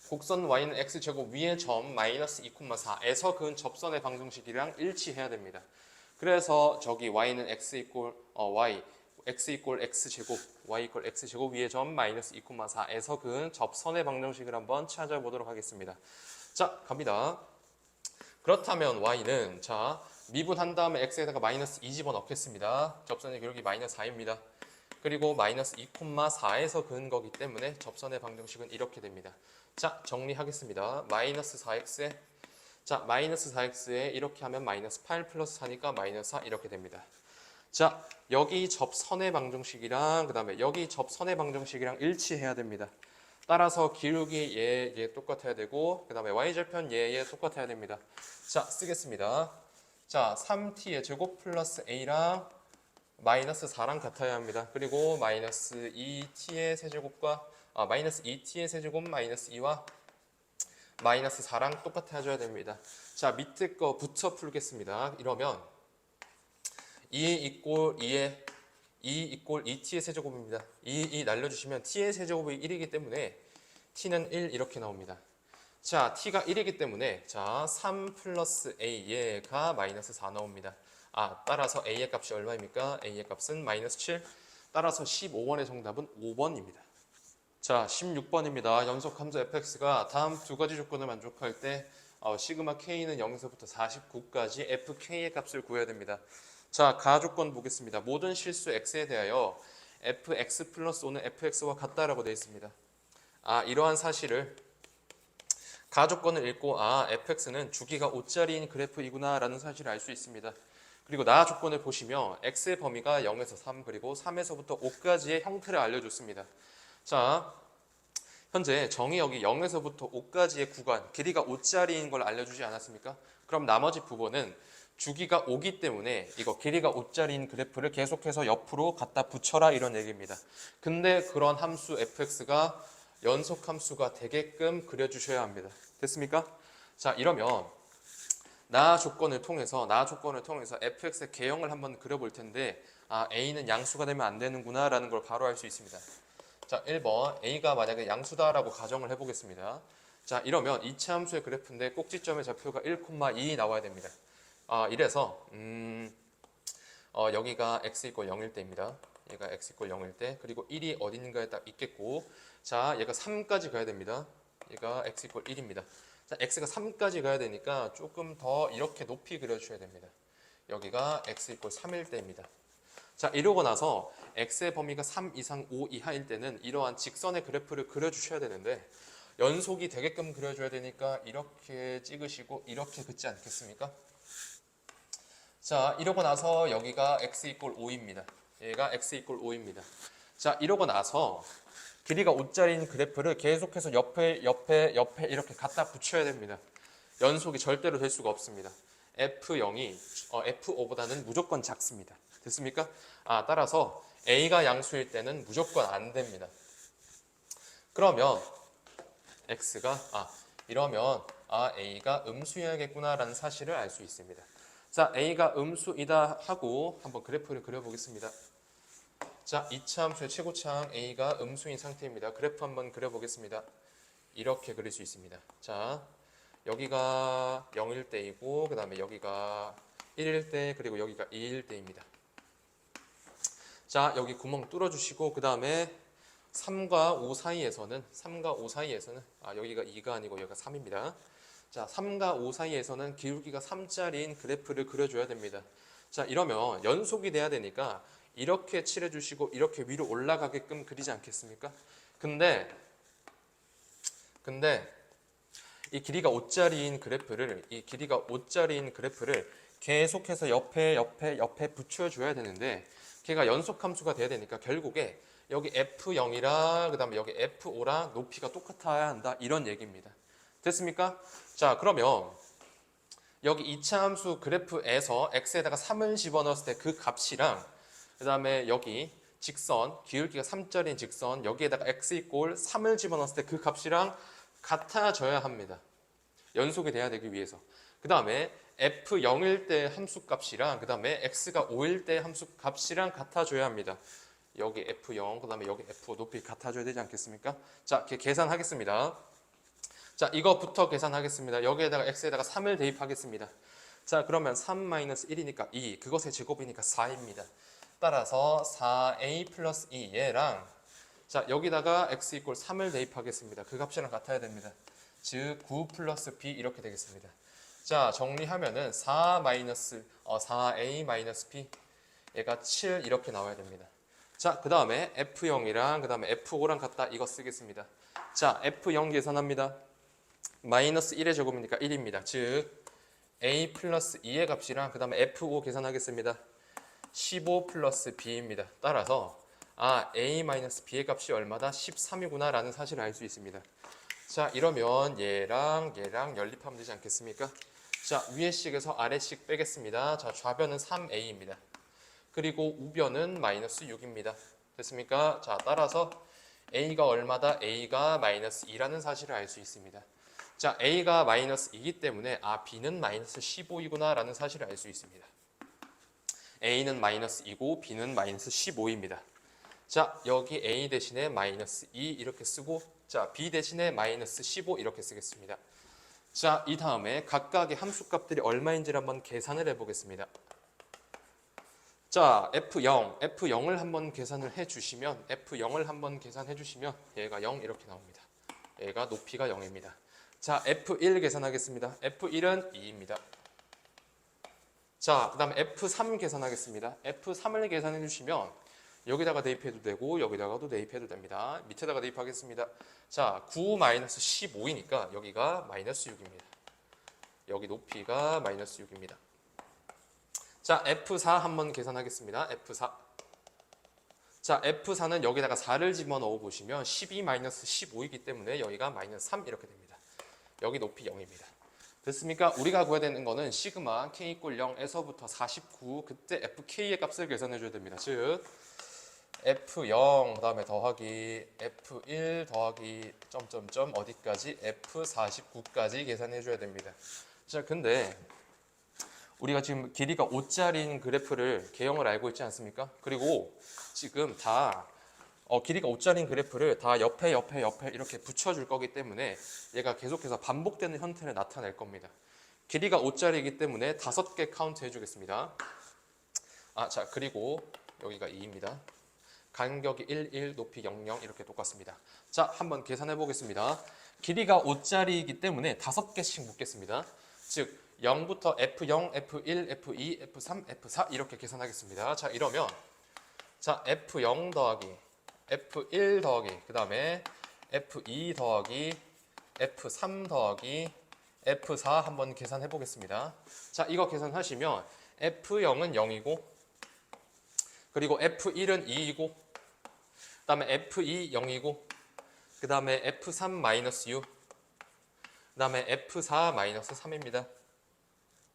곡선 y는 x제곱 위의 점 마이너스 2,4에서 그은 접선의 방정식이랑 일치해야 됩니다. 그래서 저기 y는 x 이꼴 x제곱 y 이꼴 x제곱 위의 점 마이너스 2,4에서 그은 접선의 방정식을 한번 찾아보도록 하겠습니다. 자, 갑니다. 그렇다면 y는 자 미분한 다음에 x에다가 마이너스 2 집어넣겠습니다. 접선의 기울기 마이너스 4입니다. 그리고 마이너스 2,4에서 그은 거기 때문에 접선의 방정식은 이렇게 됩니다. 자, 정리하겠습니다. 마이너스 4x에 자 마이너스 4x에 이렇게 하면 마이너스 8 플러스 4니까 마이너스 4 이렇게 됩니다. 자, 여기 접선의 방정식이랑 그 다음에 여기 접선의 방정식이랑 일치해야 됩니다. 따라서 기울기 얘 똑같아야 되고 그 다음에 y절편 얘 똑같아야 됩니다. 자, 쓰겠습니다. 자, 3t의 제곱 플러스 a랑 마이너스 4랑 같아야 합니다. 그리고 마이너스 2t의 세제곱과 마이너스 2t의 세제곱 마이너스 2와 마이너스 4랑 똑같아 줘야 됩니다. 자, 밑에 거 붙여 풀겠습니다. 이러면 2 이꼴 2t의 세제곱입니다. 2 날려주시면 t의 제곱이 1이기 때문에 t는 1 이렇게 나옵니다. 자, t가 1이기 때문에 자 3 플러스 a 얘가 마이너스 4 나옵니다. 따라서 a의 값이 얼마입니까? a의 값은 마이너스 7. 따라서 15번의 정답은 5번입니다. 자, 16번입니다. 연속함수 fx가 다음 두 가지 조건을 만족할 때 시그마 k는 0에서부터 49까지 fk의 값을 구해야 됩니다. 자, 가조건 보겠습니다. 모든 실수 x에 대하여 fx 플러스 5는 fx와 같다라고 되어 있습니다. 이러한 사실을 가조건을 읽고 fx는 주기가 5짜리인 그래프이구나 라는 사실을 알 수 있습니다. 그리고 나 조건을 보시면 x의 범위가 0에서 3 그리고 3에서부터 5까지의 형태를 알려줬습니다. 자, 현재 정의 여기 0에서부터 5까지의 구간 길이가 5짜리인 걸 알려주지 않았습니까? 그럼 나머지 부분은 주기가 5기 때문에 이거 길이가 5짜리인 그래프를 계속해서 옆으로 갖다 붙여라 이런 얘기입니다. 근데 그런 함수 fx가 연속함수가 되게끔 그려주셔야 합니다. 됐습니까? 자, 이러면 나 조건을 통해서 fx의 개형을 한번 그려볼 텐데 a는 양수가 되면 안 되는구나 라는 걸 바로 알 수 있습니다. 자, 1번 a가 만약에 양수다라고 가정을 해보겠습니다. 자, 이러면 이차 함수의 그래프인데 꼭지점의 좌표가 1,2 나와야 됩니다. 이래서 여기가 x 이퀄 0일 때입니다. 얘가 x 이퀄 0일 때 그리고 1이 어딘가에 딱 있겠고 자, 얘가 3까지 가야 됩니다. 얘가 x 이퀄 1입니다. 자, x가 3까지 가야 되니까 조금 더 이렇게 높이 그려주셔야 됩니다. 여기가 x 이퀄 3일 때입니다. 자, 이러고 나서 x의 범위가 3 이상 5 이하일 때는 이러한 직선의 그래프를 그려주셔야 되는데 연속이 되게끔 그려줘야 되니까 이렇게 찍으시고 이렇게 긋지 않겠습니까? 자, 이러고 나서 여기가 x 이퀄 5입니다. 얘가 x 이퀄 5입니다. 자, 이러고 나서 길이가 5짜리인 그래프를 계속해서 옆에 이렇게 갖다 붙여야 됩니다. 연속이 절대로 될 수가 없습니다. F0이 F5보다는 무조건 작습니다. 됐습니까? 따라서 A가 양수일 때는 무조건 안 됩니다. 그러면 X가 이러면 A가 음수여야겠구나라는 사실을 알 수 있습니다. 자, A가 음수이다 하고 한번 그래프를 그려보겠습니다. 자, 이차함수의 최고차항 A가 음수인 상태입니다. 그래프 한번 그려보겠습니다. 이렇게 그릴 수 있습니다. 자, 여기가 0일 때이고 그 다음에 여기가 1일 때 그리고 여기가 2일 때입니다. 자, 여기 구멍 뚫어주시고 그 다음에 3과 5 사이에서는 여기가 2가 아니고 여기가 3입니다. 자, 3과 5 사이에서는 기울기가 3짜리인 그래프를 그려줘야 됩니다. 자, 이러면 연속이 돼야 되니까 이렇게 칠해주시고 이렇게 위로 올라가게끔 그리지 않겠습니까? 근데 이 길이가 5짜리인 그래프를 계속해서 옆에 붙여줘야 되는데 걔가 연속함수가 돼야 되니까 결국에 여기 F0이랑 그 다음에 여기 F5랑 높이가 똑같아야 한다 이런 얘기입니다. 됐습니까? 자, 그러면 여기 2차 함수 그래프에서 x에다가 3을 집어넣었을 때 그 값이랑 그 다음에 여기 직선 기울기가 3짜리인 직선 여기에다가 x 이꼴 3을 집어넣었을 때 그 값이랑 같아져야 합니다. 연속이 돼야 되기 위해서. 그 다음에 f0일 때 함수값이랑 그 다음에 x가 5일 때 함수값이랑 같아져야 합니다. 여기 f0 그 다음에 여기 f5 높이 같아져야 되지 않겠습니까? 자, 계산하겠습니다. 자, 이거부터 계산하겠습니다. 여기에다가 x에다가 3을 대입하겠습니다. 자, 그러면 3-1이니까 2, 그것의 제곱이니까 4입니다. 따라서 4a 플러스 2 얘랑 자, 여기다가 x 이꼴 3을 대입하겠습니다. 그 값이랑 같아야 됩니다. 즉 9 플러스 b 이렇게 되겠습니다. 자, 정리하면은 4a 마이너스 b 얘가 7 이렇게 나와야 됩니다. 자, 그 다음에 f0이랑 그 다음에 f5랑 같다 이거 쓰겠습니다. 자, f0 계산합니다. 마이너스 1의 제곱이니까 1입니다. 즉 a 플러스 2의 값이랑 그 다음에 f5 계산하겠습니다. 15 플러스 b입니다. 따라서 a 마이너스 b의 값이 얼마다? 13이구나 라는 사실을 알 수 있습니다. 자, 이러면 얘랑 연립하면 되지 않겠습니까? 자, 위에씩에서 아래씩 빼겠습니다. 자, 좌변은 3a입니다. 그리고 우변은 마이너스 6입니다. 됐습니까? 자, 따라서 a가 얼마다? a가 마이너스 2라는 사실을 알 수 있습니다. 자, a가 마이너스 2이기 때문에 b는 마이너스 15이구나 라는 사실을 알 수 있습니다. a는 마이너스 2고 b는 마이너스 15입니다. 자, 여기 a 대신에 마이너스 2 이렇게 쓰고 자, b 대신에 마이너스 15 이렇게 쓰겠습니다. 자, 이 다음에 각각의 함수값들이 얼마인지를 한번 계산을 해보겠습니다. 자, F0을 한번 계산을 해주시면 얘가 0 이렇게 나옵니다. 얘가 높이가 0입니다. 자, F1 계산하겠습니다. F1은 2입니다. 자, 그 다음에 F3 계산하겠습니다. F3을 계산해 주시면 여기다가 대입해도 되고 여기다가도 대입해도 됩니다. 밑에다가 대입하겠습니다. 자, 9-15이니까 여기가 마이너스 6입니다. 여기 높이가 마이너스 6입니다. 자, F4 한번 계산하겠습니다. F4. 자, F4는 여기다가 4를 집어넣어 보시면 12-15이기 때문에 여기가 마이너스 3 이렇게 됩니다. 여기 높이 0입니다. 됐습니까? 우리가 구해야 되는 거는 시그마 k 이꼴 0에서부터 49 그때 fk의 값을 계산해 줘야 됩니다. 즉 f0 그다음에 더하기 f1 더하기 점점점 어디까지 f49까지 계산해 줘야 됩니다. 자, 근데 우리가 지금 길이가 5짜리인 그래프를 개형을 알고 있지 않습니까? 그리고 지금 다 길이가 5짜리인 그래프를 다 옆에 이렇게 붙여줄 거기 때문에 얘가 계속해서 반복되는 형태를 나타낼 겁니다. 길이가 5짜리이기 때문에 5개 카운트 해주겠습니다. 자, 그리고 여기가 2입니다. 간격이 1, 1, 높이 0, 0 이렇게 똑같습니다. 자, 한번 계산해 보겠습니다. 길이가 5짜리이기 때문에 5개씩 묶겠습니다. 즉 0부터 F0, F1, F2, F3, F4 이렇게 계산하겠습니다. 자, 이러면 자, F0 더하기 F1 더하기 그 다음에 F2 더하기 F3 더하기 F4 한번 계산해 보겠습니다. 자, 이거 계산하시면 F0은 0이고 그리고 F1은 2이고 다음에 F2 0이고 그 다음에 F3 마이너스 6, 그 다음에 F4 마이너스 3입니다.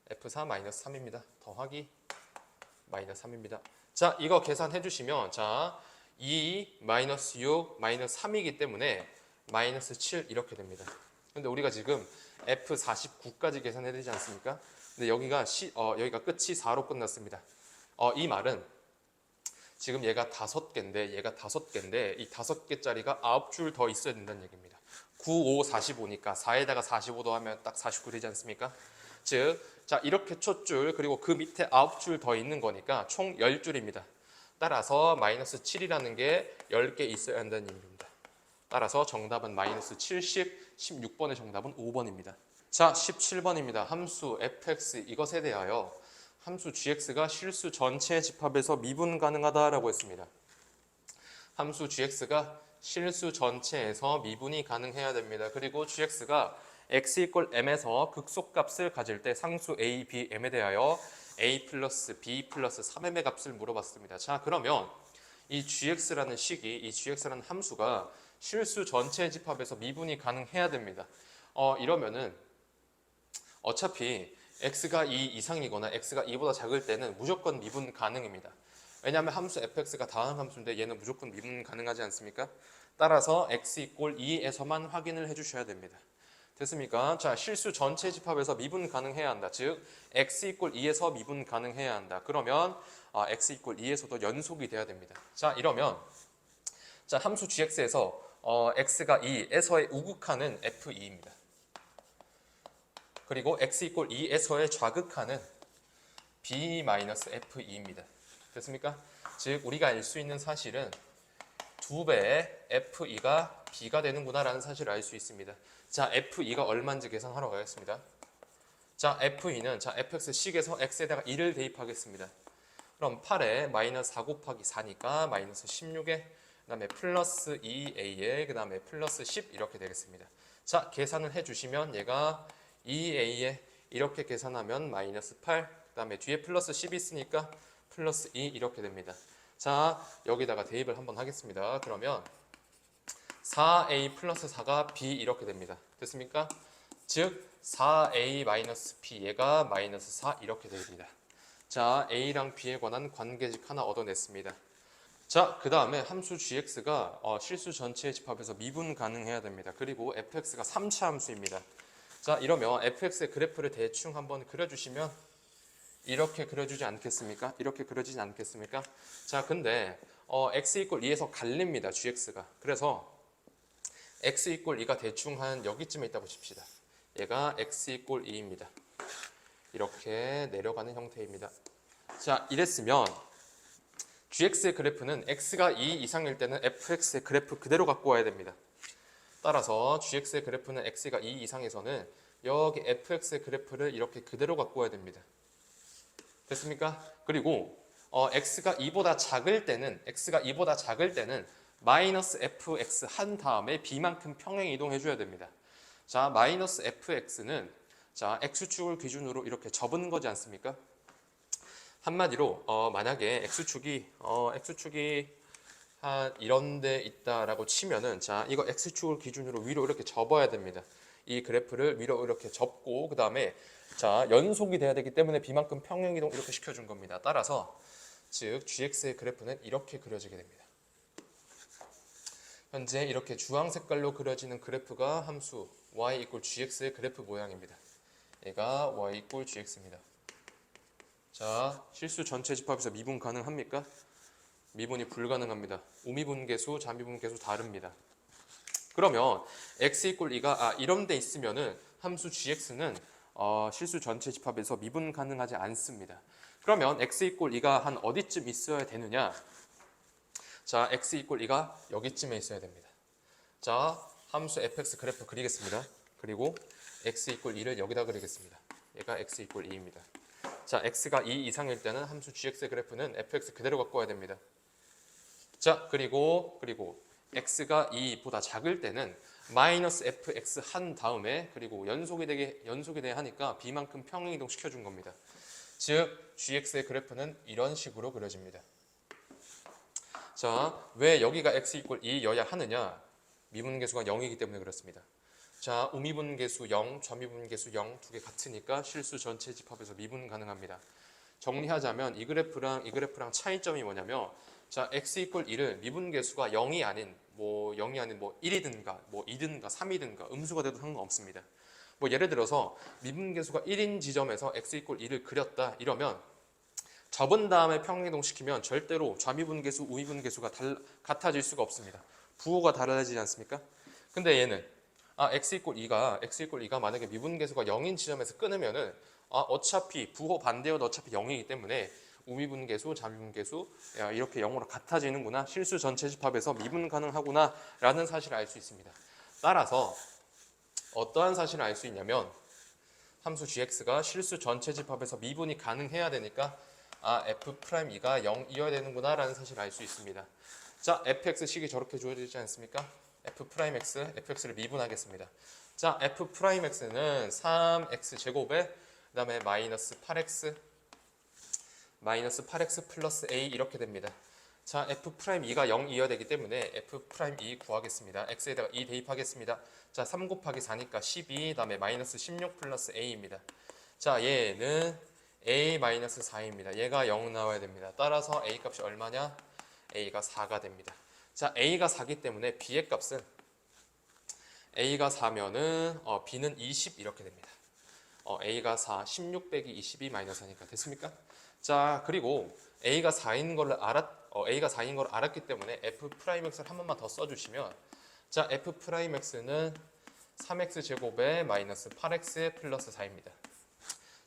F4 마이너스 3입니다. 더하기 마이너스 3입니다. 자, 이거 계산해 주시면 자, 2 마이너스 6 마이너스 3이기 때문에 마이너스 7 이렇게 됩니다. 근데 우리가 지금 F49까지 계산해야 되지 않습니까? 근데 여기가 끝이 4로 끝났습니다. 이 말은 지금 얘가 5개인데 얘가 5개인데 이 5개짜리가 9줄 더 있어야 된다는 얘기입니다. 9, 5, 45니까 4에다가 45 더하면 딱 49 되지 않습니까? 즉, 자 이렇게 첫 줄 그리고 그 밑에 9줄 더 있는 거니까 총 10줄입니다. 따라서 마이너스 7이라는 게 10개 있어야 한다는 의미입니다. 따라서 정답은 마이너스 70, 16번의 정답은 5번입니다. 자, 17번입니다. 함수 fx 이것에 대하여 함수 gx가 실수 전체의 집합에서 미분 가능하다라고 했습니다. 함수 gx가 실수 전체에서 미분이 가능해야 됩니다. 그리고 gx가 x m에서 극소값을 가질 때 상수 a, b, m에 대하여 a 플러스 b 플러스 3m의 값을 물어봤습니다. 자, 그러면 이 gx라는 식이, 이 gx라는 함수가 실수 전체의 집합에서 미분이 가능해야 됩니다. 이러면은 어차피 x가 2 이상이거나 x가 2보다 작을 때는 무조건 미분 가능입니다. 왜냐하면 함수 fx가 다음 함수인데 얘는 무조건 미분 가능하지 않습니까? 따라서 x = 2에서만 확인을 해주셔야 됩니다. 됐습니까? 자, 실수 전체 집합에서 미분 가능해야 한다. 즉 x = 2에서 미분 가능해야 한다. 그러면 x = 2에서도 연속이 돼야 됩니다. 자, 이러면 자 함수 gx에서 x가 2에서의 우극한은 f2입니다. 그리고 x = 2에서의 좌극한은 b-f2입니다. 됐습니까? 즉 우리가 알 수 있는 사실은 2배의 f2가 b가 되는구나 라는 사실을 알 수 있습니다. 자, f2가 얼마인지 계산하러 가겠습니다. 자, f2는 자 fx식에서 x에다가 2를 대입하겠습니다. 그럼 8에 마이너스 4 곱하기 4니까 마이너스 16에 그 다음에 플러스 2a에 그 다음에 플러스 10 이렇게 되겠습니다. 자, 계산을 해주시면 얘가 2a에 이렇게 계산하면 마이너스 8, 그 다음에 뒤에 플러스 10이 있으니까 플러스 2 이렇게 됩니다. 자, 여기다가 대입을 한번 하겠습니다. 그러면 4a 플러스 4가 b 이렇게 됩니다. 됐습니까? 즉 4a 마이너스 b 얘가 마이너스 4 이렇게 됩니다. 자, a랑 b에 관한 관계식 하나 얻어냈습니다. 자, 그 다음에 함수 gx가 실수 전체의 집합에서 미분 가능해야 됩니다. 그리고 fx가 3차 함수입니다. 자, 이러면 fx의 그래프를 대충 한번 그려주시면 이렇게 그려주지 않겠습니까? 이렇게 그려지지 않겠습니까? 자, 근데 x = 2에서 갈립니다. gx가. 그래서 x = 2가 대충 한 여기쯤에 있다 보십시다. 얘가 x = 2입니다. 이렇게 내려가는 형태입니다. 자, 이랬으면 gx의 그래프는 x가 2 이상일 때는 fx의 그래프 그대로 갖고 와야 됩니다. 따라서 gx의 그래프는 x가 2 이상에서는 여기 fx의 그래프를 이렇게 그대로 갖고 와야 됩니다. 됐습니까? 그리고 x가 2보다 작을 때는 마이너스 fx 한 다음에 b만큼 평행 이동해 줘야 됩니다. 자, 마이너스 fx는 자 x축을 기준으로 이렇게 접은 거지 않습니까? 한마디로 만약에 x축이 한 이런 데 있다라고 치면은 자 이거 x축을 기준으로 위로 이렇게 접어야 됩니다. 이 그래프를 위로 이렇게 접고 그 다음에 자 연속이 돼야 되기 때문에 b만큼 평행 이동 이렇게 시켜준 겁니다. 따라서 즉 gx의 그래프는 이렇게 그려지게 됩니다. 현재 이렇게 주황 색깔로 그려지는 그래프가 함수 y = gx의 그래프 모양입니다. 얘가 y = gx입니다. 자, 실수 전체 집합에서 미분 가능합니까? 미분이 불가능합니다. 우미분계수, 잔미분계수 다릅니다. 그러면 x = 2가 이런 데 있으면은 함수 gx는 실수 전체 집합에서 미분 가능하지 않습니다. 그러면 x = 2가 한 어디쯤 있어야 되느냐? 자, x = 2가 여기쯤에 있어야 됩니다. 자, 함수 fx 그래프 그리겠습니다. 그리고 x = 2를 여기다 그리겠습니다. 얘가 x = 2입니다. 자, x가 2 이상일 때는 함수 gx의 그래프는 fx 그대로 갖고 와야 됩니다. 자, 그리고 x가 2보다 작을 때는 마이너스 fx 한 다음에 그리고 연속이 돼야 하니까 b만큼 평행 이동 시켜준 겁니다. 즉 gx의 그래프는 이런 식으로 그려집니다. 자, 왜 여기가 x 이퀄 2여야 하느냐? 미분계수가 0이기 때문에 그렇습니다. 자, 우미분계수 0, 좌미분계수 0 두 개 같으니까 실수 전체 집합에서 미분 가능합니다. 정리하자면 이 그래프랑 차이점이 뭐냐면, 자, x 이퀄 2를 미분계수가 0이 아닌 뭐 1이든가 뭐 2든가 3이든가 음수가 돼도 상관없습니다. 뭐 예를 들어서 미분계수가 1인 지점에서 x 이퀄 2를 그렸다 이러면 접은 다음에 평행이동시키면 절대로 좌미분계수, 우미분계수가 같아질 수가 없습니다. 부호가 달라지지 않습니까? 근데 얘는 x 이퀄 2가 만약에 미분계수가 0인 지점에서 끊으면은 어차피 부호 반대여도 어차피 0이기 때문에 우미분계수, 좌미분계수 이렇게 0으로 같아지는구나. 실수 전체 집합에서 미분 가능하구나 라는 사실을 알 수 있습니다. 따라서 어떠한 사실을 알 수 있냐면 함수 gx가 실수 전체 집합에서 미분이 가능해야 되니까 f'2가 0이어야 되는구나 라는 사실을 알 수 있습니다. 자, fx식이 저렇게 주어지지 않습니까? fx를 미분하겠습니다. 자, f'x는 3x 제곱에 그 다음에 마이너스 8x 플러스 a 이렇게 됩니다. 자, f'2가 0이어야 되기 때문에 f'2 구하겠습니다. x에다가 2 대입하겠습니다. 자, 3 곱하기 4니까 12, 다음에 마이너스 16 플러스 a입니다. 자, 얘는 a-4입니다. 얘가 0 나와야 됩니다. 따라서 a 값이 얼마냐? a가 4가 됩니다. 자, a가 4기 때문에 b의 값은 a가 4면은 b는 20 이렇게 됩니다. a가 4, 16 빼기 22 마이너스 하니까 됐습니까? 자, 그리고 a가 4인 걸 알았기 때문에 f'x를 한 번만 더 써주시면, 자, f'x는 3x 제곱에 마이너스 8x 플러스 4입니다.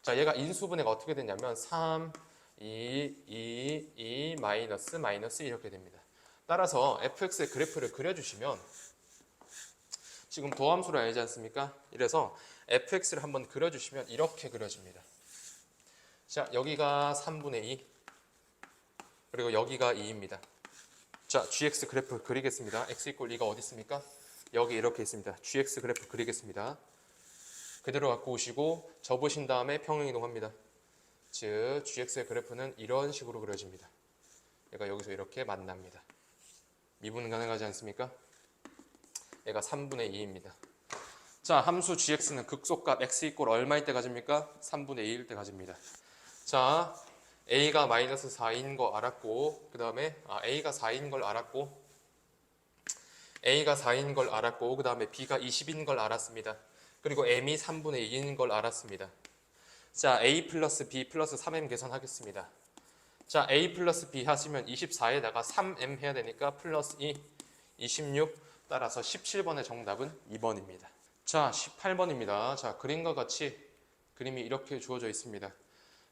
자, 얘가 인수분해가 어떻게 되냐면 3, 2 마이너스 이렇게 됩니다. 따라서 fx의 그래프를 그려주시면 지금 도함수를 알지 않습니까? 이래서 fx를 한번 그려주시면 이렇게 그려집니다. 자, 여기가 3분의 2 그리고 여기가 2입니다. 자, gx 그래프 그리겠습니다. x 이퀄 2가 어디 있습니까? 여기 이렇게 있습니다. gx 그래프 그리겠습니다. 그대로 갖고 오시고 접으신 다음에 평행이동합니다. 즉 gx의 그래프는 이런 식으로 그려집니다. 얘가 여기서 이렇게 만납니다. 미분 가능하지 않습니까? 얘가 3분의 2입니다. 자, 함수 gx는 극소값 x 이퀄 얼마일 때 가집니까? 3분의 2일 때 가집니다. 자, a가 마이너스 4인 거 알았고, 그 다음에 a가 4인 걸 알았고, 그 다음에 b가 20인 걸 알았습니다. 그리고 m이 3분의 2인 걸 알았습니다. 자, a 플러스 b 플러스 3m 계산하겠습니다. 자, a 플러스 b 하시면 24에다가 3m 해야 되니까 플러스 2, 26. 따라서 17번의 정답은 2번입니다. 자, 18번입니다. 자, 그림과 같이 그림이 이렇게 주어져 있습니다.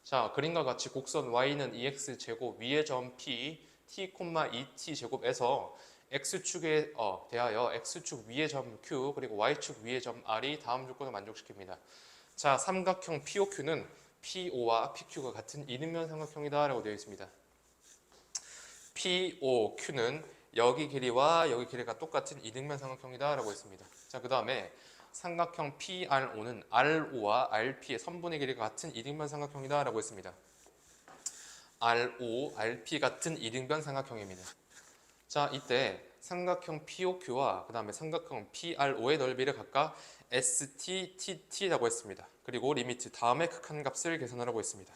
자, 그림과 같이 곡선 y는 2x 제곱 위의 점 p, t, 2t 제곱에서 x축에 대하여 x축 위의 점 q 그리고 y축 위의 점 r이 다음 조건을 만족시킵니다. 자, 삼각형 POQ는 PO와 PQ가 같은 이등변 삼각형이다 라고 되어 있습니다. POQ는 여기 길이와 여기 길이가 똑같은 이등변 삼각형이다 라고 했습니다. 자, 그 다음에 삼각형 PRO는 RO와 RP의 선분의 길이가 같은 이등변 삼각형이다 라고 했습니다. RO, RP 같은 이등변 삼각형입니다. 자, 이때 삼각형 POQ와 그 다음에 삼각형 PRO의 넓이를 각각 ST, TT라고 했습니다. 그리고 리미트 다음에 극한값을 계산하라고 했습니다.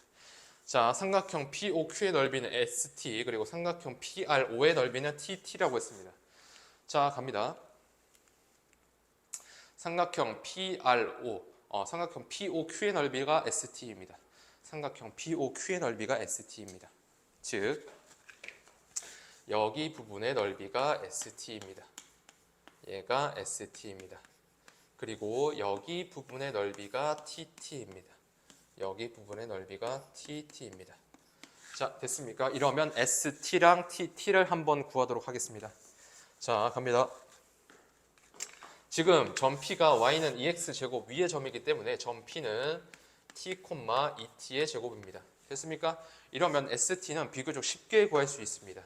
자, 삼각형 POQ의 넓이는 ST 그리고 삼각형 PRO의 넓이는 TT라고 했습니다. 자, 갑니다. 삼각형 삼각형 POQ의 넓이가 ST입니다. 삼각형 POQ의 넓이가 ST입니다. 즉, 여기 부분의 넓이가 ST입니다. 얘가 ST입니다. 그리고 여기 부분의 넓이가 TT입니다. 여기 부분의 넓이가 TT입니다. 자, 됐습니까? 이러면 ST랑 TT를 한번 구하도록 하겠습니다. 자, 갑니다. 지금 점 P가 Y는 2X제곱 위의 점이기 때문에 점 P는 T, 2T의 제곱입니다. 됐습니까? 이러면 ST는 비교적 쉽게 구할 수 있습니다.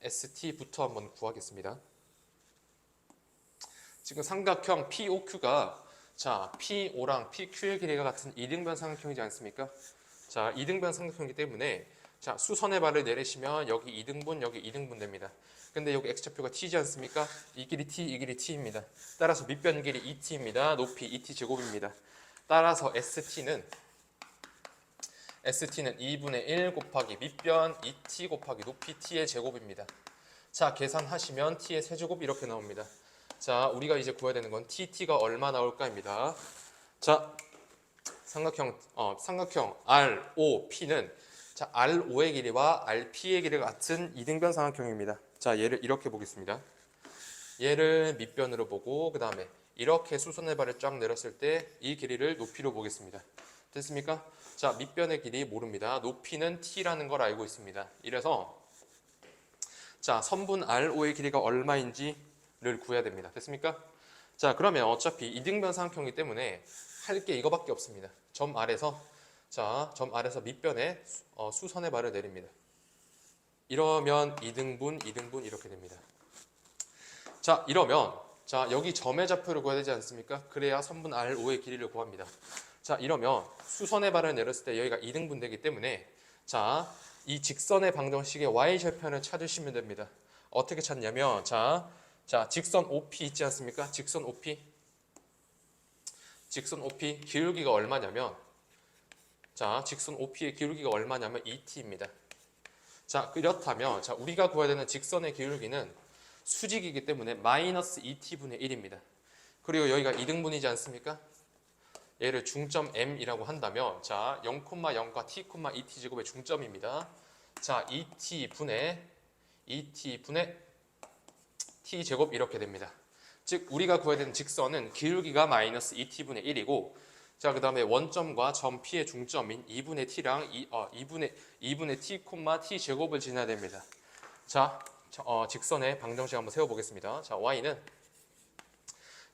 ST부터 한번 구하겠습니다. 지금 삼각형 POQ가 자, PO랑 PQ의 길이가 같은 이등변 삼각형이지 않습니까? 자, 이등변 삼각형이기 때문에 자, 수선의 발을 내리시면 여기 2등분, 여기 2등분 됩니다. 근데 여기 x좌표가 t지 않습니까? 이 길이 t, 이 길이 t입니다. 따라서 밑변 길이 2t입니다. 높이 2t 제곱입니다. 따라서 ST는 2분의 1 곱하기 밑변 2t 곱하기 높이 t의 제곱입니다. 자, 계산하시면 t의 세제곱 이렇게 나옵니다. 자, 우리가 이제 구해야 되는 건 TT가 얼마 나올까입니다. 자, 삼각형 ROP는 자, RO의 길이와 RP의 길이가 같은 이등변 삼각형입니다. 자, 얘를 이렇게 보겠습니다. 얘를 밑변으로 보고 그 다음에 이렇게 수선의 발을 쫙 내렸을 때 이 길이를 높이로 보겠습니다. 됐습니까? 자, 밑변의 길이 모릅니다. 높이는 t라는 걸 알고 있습니다. 이래서 자, 선분 RO의 길이가 얼마인지를 구해야 됩니다. 됐습니까? 자, 그러면 어차피 이등변 삼각형이기 때문에 할 게 이거밖에 없습니다. 점 아래서 밑변에 수선의 발을 내립니다. 이러면 2등분 이렇게 됩니다. 자, 이러면 자, 여기 점의 좌표를 구해야 되지 않습니까? 그래야 선분 RO의 길이를 구합니다. 자, 이러면 수선의 발을 내렸을 때 여기가 2등분 되기 때문에 자, 이 직선의 방정식의 y절편을 찾으시면 됩니다. 어떻게 찾냐면 자, 직선 OP 있지 않습니까? 직선 OP 기울기가 얼마냐면 자, 직선 OP의 기울기가 얼마냐면 2t입니다. 자, 그렇다면 자, 우리가 구해야 되는 직선의 기울기는 수직이기 때문에 마이너스 2t분의 1입니다. 그리고 여기가 2등분이지 않습니까? 얘를 중점 M이라고 한다면 자, 0,0과 t, 2t 제곱의 중점입니다. 자, 2t분의 t 제곱 이렇게 됩니다. 즉 우리가 구해야 되는 직선은 기울기가 마이너스 2t분의 1이고 자, 그 다음에 원점과 점 P의 중점인 2분의 t랑 2분의 t, t 제곱을 지나야 됩니다. 자, 직선의 방정식 한번 세워보겠습니다. 자, y는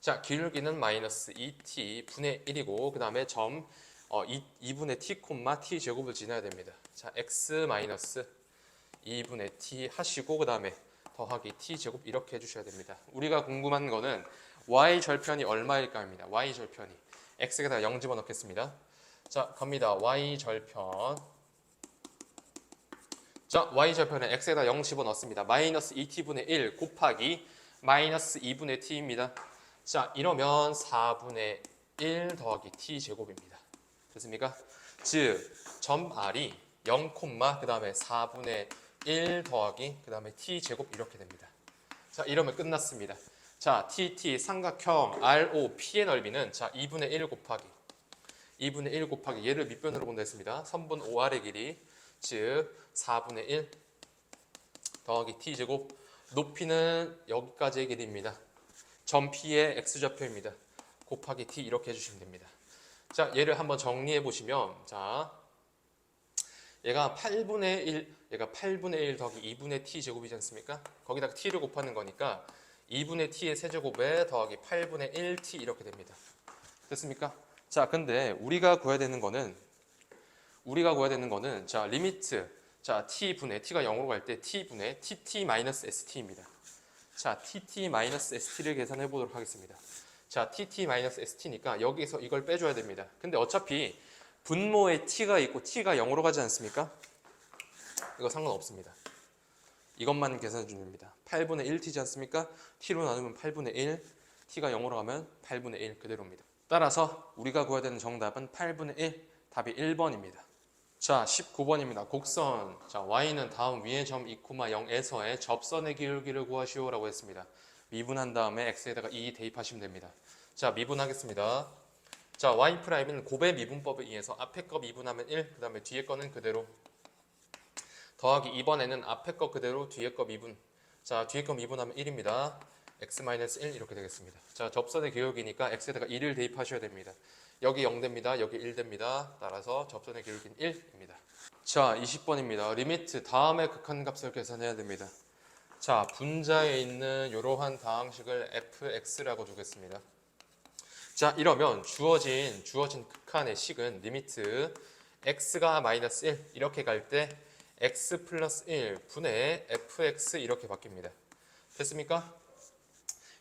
자, 기울기는 마이너스 2t분의 1이고 그 다음에 점 2분의 t, t 제곱을 지나야 됩니다. 자, x 마이너스 2분의 t 하시고 그 다음에 더하기 t 제곱 이렇게 해주셔야 됩니다. 우리가 궁금한 거는 y 절편이 얼마일까입니다. y 절편이 x에다가 0 집어넣겠습니다. 자, 갑니다. y 절편. 자, y절편에 x에다 0 집어넣습니다. 마이너스 2t분의 1 곱하기 마이너스 2분의 t입니다. 자, 이러면 4분의 1 더하기 t 제곱입니다. 됐습니까? 즉, 점 R이 0, 그 다음에 4분의 1 더하기 그 다음에 t 제곱 이렇게 됩니다. 자, 이러면 끝났습니다. 자, TT 삼각형 ROP의 넓이는 자, 2분의 1 곱하기 얘를 밑변으로 본다 했습니다. 선분 OR의 길이 즉 4분의 1 더하기 t제곱 높이는 여기까지의 길이입니다. 점 P의 x좌표입니다. 곱하기 t 이렇게 해주시면 됩니다. 자, 얘를 한번 정리해 보시면 자, 얘가 8분의 1 더하기 2분의 t 제곱이지 않습니까? 거기다가 t를 곱하는 거니까 2분의 t의 세제곱에 더하기 8분의 1t 이렇게 됩니다. 됐습니까? 자, 근데 우리가 구해야 되는 거는 자, 리미트 자, t분의 t가 0으로 갈 때 t분의 tt-st입니다. 자, tt-st를 계산해 보도록 하겠습니다. 자, tt-st니까 여기서 이걸 빼줘야 됩니다. 근데 어차피 분모에 t가 있고 t가 0으로 가지 않습니까? 이거 상관없습니다. 이것만 계산해 주면 됩니다. 8분의 1t지 않습니까? t로 나누면 8분의 1, t가 0으로 가면 8분의 1 그대로입니다. 따라서 우리가 구해야 되는 정답은 8분의 1, 답이 1번입니다. 자, 19번입니다. 곡선. 자, y는 다음 위의 점 2,0에서의 접선의 기울기를 구하시오라고 했습니다. 미분한 다음에 x에다가 2 대입하시면 됩니다. 자, 미분하겠습니다. 자, y'는 곱의 미분법에 의해서 앞에 거 미분하면 1, 그 다음에 뒤에 거는 그대로 더하기 2번에는 앞에 거 그대로 뒤에 거 미분. 자, 뒤에 거 미분하면 1입니다. x-1 이렇게 되겠습니다. 자, 접선의 기울기니까 x에다가 2를 대입하셔야 됩니다. 여기 0 됩니다. 여기 1 됩니다. 따라서 접선의 기울기는 1입니다. 자, 20번입니다. 리미트 다음의 극한값을 계산해야 됩니다. 자, 분자에 있는 이러한 다항식을 fx라고 두겠습니다. 자, 이러면 주어진 극한의 식은 리미트 x가 마이너스 1 이렇게 갈 때 x 플러스 1 분의 fx 이렇게 바뀝니다. 됐습니까?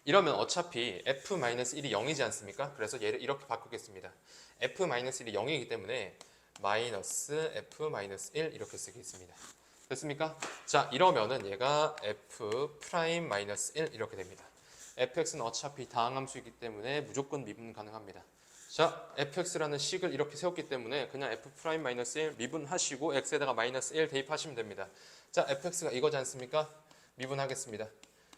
이러면 어차피 f-1이 0이지 않습니까? 그래서 얘를 이렇게 바꾸겠습니다. f-1이 0이기 때문에 마이너스 f 마이너스 1 이렇게 쓰겠습니다. 됐습니까? 자, 이러면은 얘가 f 프라임 마이너스 1 이렇게 됩니다. fx는 어차피 다항함수이기 때문에 무조건 미분 가능합니다. 자, fx라는 식을 이렇게 세웠기 때문에 그냥 f 프라임 마이너스 1 미분하시고 x에다가 마이너스 1 대입하시면 됩니다. 자, fx가 이거지 않습니까? 미분하겠습니다.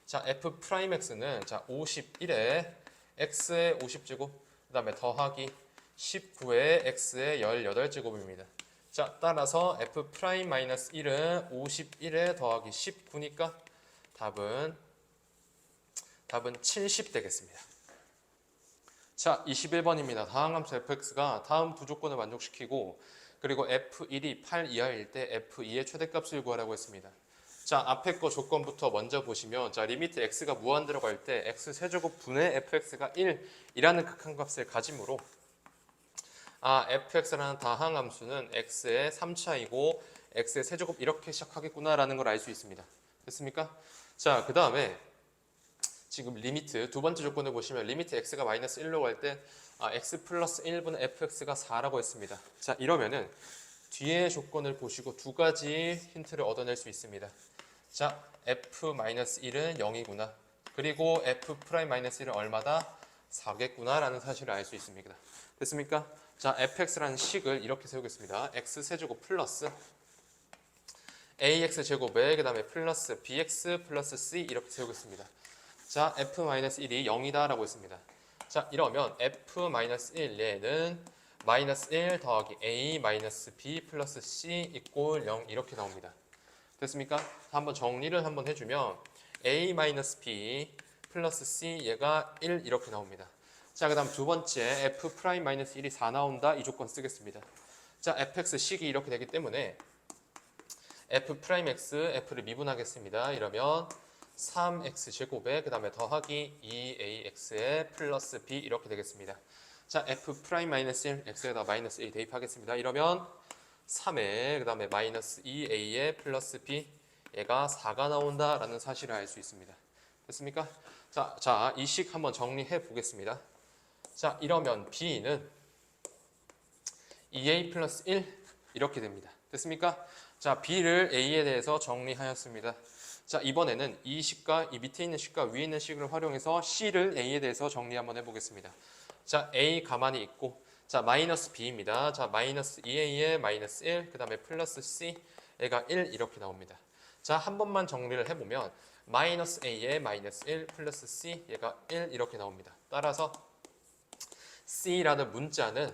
자, f 프라임 x는 자 51에 x의 50제곱 그 다음에 더하기 19에 x의 18제곱입니다. 자, 따라서 f 프라임 마이너스 1은 51에 더하기 19니까 답은 70 되겠습니다. 자, 21번입니다. 다항함수 fx가 다음 두 조건을 만족시키고 그리고 f1이 8 이하일 때 f2의 최대값을 구하라고 했습니다. 자, 앞에 거 조건부터 먼저 보시면 자, 리미트 x가 무한대로 갈 때 x 세제곱 분의 fx가 1이라는 극한값을 가지므로 fx라는 다항함수는 x의 3차이고 x의 세제곱 이렇게 시작하겠구나라는 걸 알 수 있습니다. 됐습니까? 자, 그 다음에 지금 리미트 두 번째 조건을 보시면 리미트 x가 마이너스 1로 갈 때 x 플러스 1분의 fx가 4라고 했습니다. 자, 이러면은 뒤에 조건을 보시고 두 가지 힌트를 얻어낼 수 있습니다. 자, f-1은 0이구나. 그리고 f'-1은 얼마다? 4겠구나 라는 사실을 알 수 있습니다. 됐습니까? 자, fx라는 식을 이렇게 세우겠습니다. x세제곱 플러스 ax제곱에 그 다음에 플러스 bx 플러스 c 이렇게 세우겠습니다. 자, f-1이 0이다 라고 했습니다. 자, 이러면 f-1 얘는 마이너스 1 더하기 a 마이너스 b 플러스 c 이꼴 0 이렇게 나옵니다. 됐습니까? 한번 정리를 한번 해주면 a 마이너스 b 플러스 c 얘가 1 이렇게 나옵니다. 자, 그 다음 두 번째 f 프라임 마이너스 1이 4 나온다 이 조건 쓰겠습니다. 자, fx 식이 이렇게 되기 때문에 f 프라임 x f를 미분하겠습니다. 이러면 3x 제곱에 그 다음에 더하기 2ax에 플러스 b 이렇게 되겠습니다. 자, f 프라임 마이너스 1 x에다 마이너스 a 대입하겠습니다. 이러면 3에 그 다음에 마이너스 2a에 플러스 b 얘가 4가 나온다라는 사실을 알 수 있습니다. 됐습니까? 자, 이 식 한번 정리해 보겠습니다. 자, 이러면 b는 2a 플러스 1 이렇게 됩니다. 됐습니까? 자, b를 a에 대해서 정리하였습니다. 자, 이번에는 이 식과 이 밑에 있는 식과 위에 있는 식을 활용해서 c를 a에 대해서 정리 한번 해보겠습니다. 자, a 가만히 있고 자, 마이너스 b입니다. 자, 마이너스 2a에 마이너스 1, 그 다음에 플러스 c, 얘가 1 이렇게 나옵니다. 자, 한 번만 정리를 해보면 마이너스 a에 마이너스 1 플러스 c, 얘가 1 이렇게 나옵니다. 따라서 c라는 문자는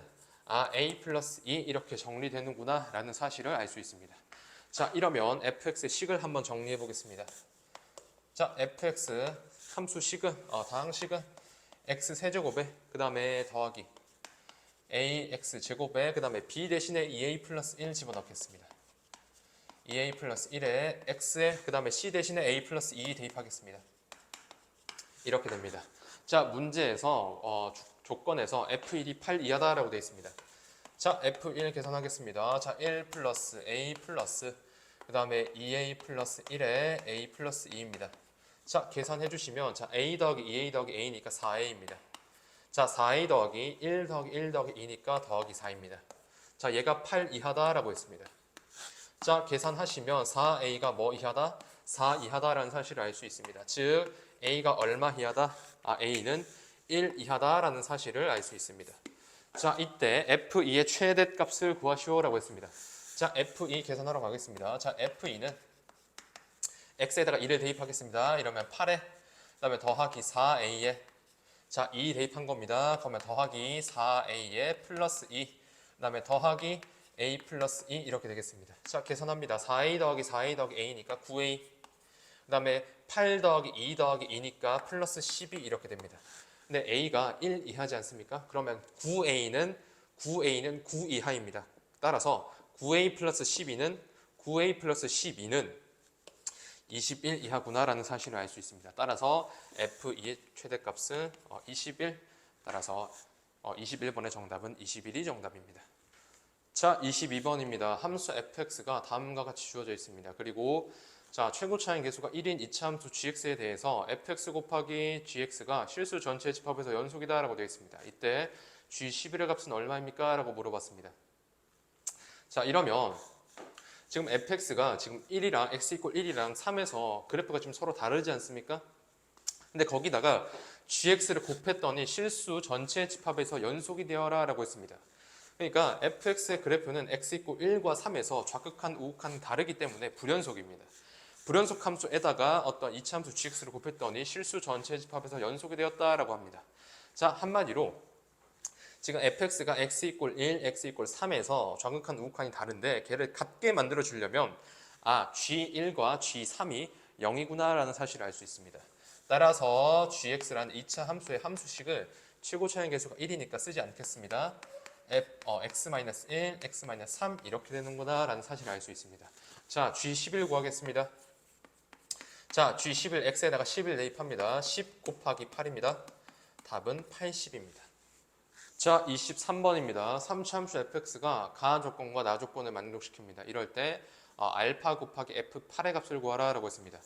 a 플러스 2 이렇게 정리되는구나 라는 사실을 알 수 있습니다. 자, 이러면 fx의 식을 한번 정리해 보겠습니다. 자, fx 함수 식은 다항식은 x 세제곱에 그 다음에 더하기 ax 제곱에 그 다음에 b 대신에 2a 플러스 1 집어넣겠습니다. 2a 플러스 1에 x에 그 다음에 c 대신에 a 플러스 2 대입하겠습니다. 이렇게 됩니다. 자, 문제에서 조건에서 f1이 8 이하다라고 되어 있습니다. 자, f1 계산하겠습니다. 자, 1 플러스 a 플러스 그 다음에 2a 플러스 1에 a 플러스 2입니다. 자, 계산해 주시면 자, a 더하기 2a 더하기 a니까 4a입니다. 자, 4a 더하기 1 더하기 1 더하기 2니까 더하기 4입니다. 자, 얘가 8 이하다라고 했습니다. 자, 계산하시면 4a가 뭐 이하다? 4 이하다라는 사실을 알 수 있습니다. 즉, a가 얼마 이하다? a는 1 이하다라는 사실을 알 수 있습니다. 자, 이때 f2의 최대값을 구하시오라고 했습니다. 자, f2 계산하러 가겠습니다. 자, f2는 x에다가 2를 대입하겠습니다. 이러면 8에 그다음에 더하기 4a에 자, 2 대입한 겁니다. 그러면 더하기 4a에 플러스 2 그다음에 더하기 a 플러스 2 이렇게 되겠습니다. 자, 계산합니다. 4a 더하기 4a 더하기 a니까 9a 그다음에 8 더하기 2 더하기 2니까 플러스 12 이렇게 됩니다. 근데 a가 1 이하지 않습니까? 그러면 9a는 9 이하입니다. 따라서 9a 플러스 12는 21 이하구나라는 사실을 알 수 있습니다. 따라서 f2의 최대값은 21, 따라서 21번의 정답은 21이 정답입니다. 자, 22번입니다. 함수 fx가 다음과 같이 주어져 있습니다. 그리고 자, 최고 차인 계수가 1인 이차함수 gx에 대해서 fx 곱하기 gx가 실수 전체 집합에서 연속이다 라고 되어 있습니다. 이때 g11의 값은 얼마입니까? 라고 물어봤습니다. 자, 이러면 지금 fx가 지금 1이랑 x 이퀄 1이랑 3에서 그래프가 지금 서로 다르지 않습니까? 근데 거기다가 gx를 곱했더니 실수 전체 집합에서 연속이 되어라 라고 했습니다. 그러니까 fx의 그래프는 x 이퀄 1과 3에서 좌극한, 우극한 다르기 때문에 불연속입니다. 불연속 함수에다가 어떤 이차함수 gx를 곱했더니 실수 전체 집합에서 연속이 되었다라고 합니다. 자, 한마디로 지금 fx가 x 이퀄 1, x 이퀄 3에서 좌극한, 우극한이 다른데 걔를 같게 만들어 주려면 g1과 g3이 0이구나 라는 사실을 알 수 있습니다. 따라서 gx라는 2차 함수의 함수식을 최고차의 계수가 1이니까 쓰지 않겠습니다. x-1, x-3 이렇게 되는구나 라는 사실을 알 수 있습니다. 자, g11 구하겠습니다. 자, g11 x에다가 11 대입합니다. 10 곱하기 8입니다. 답은 80입니다. 자, 23번입니다. 3차 함수 fx가 가 조건과 나 조건을 만족시킵니다. 이럴 때 알파 곱하기 f8의 값을 구하라 라고 했습니다.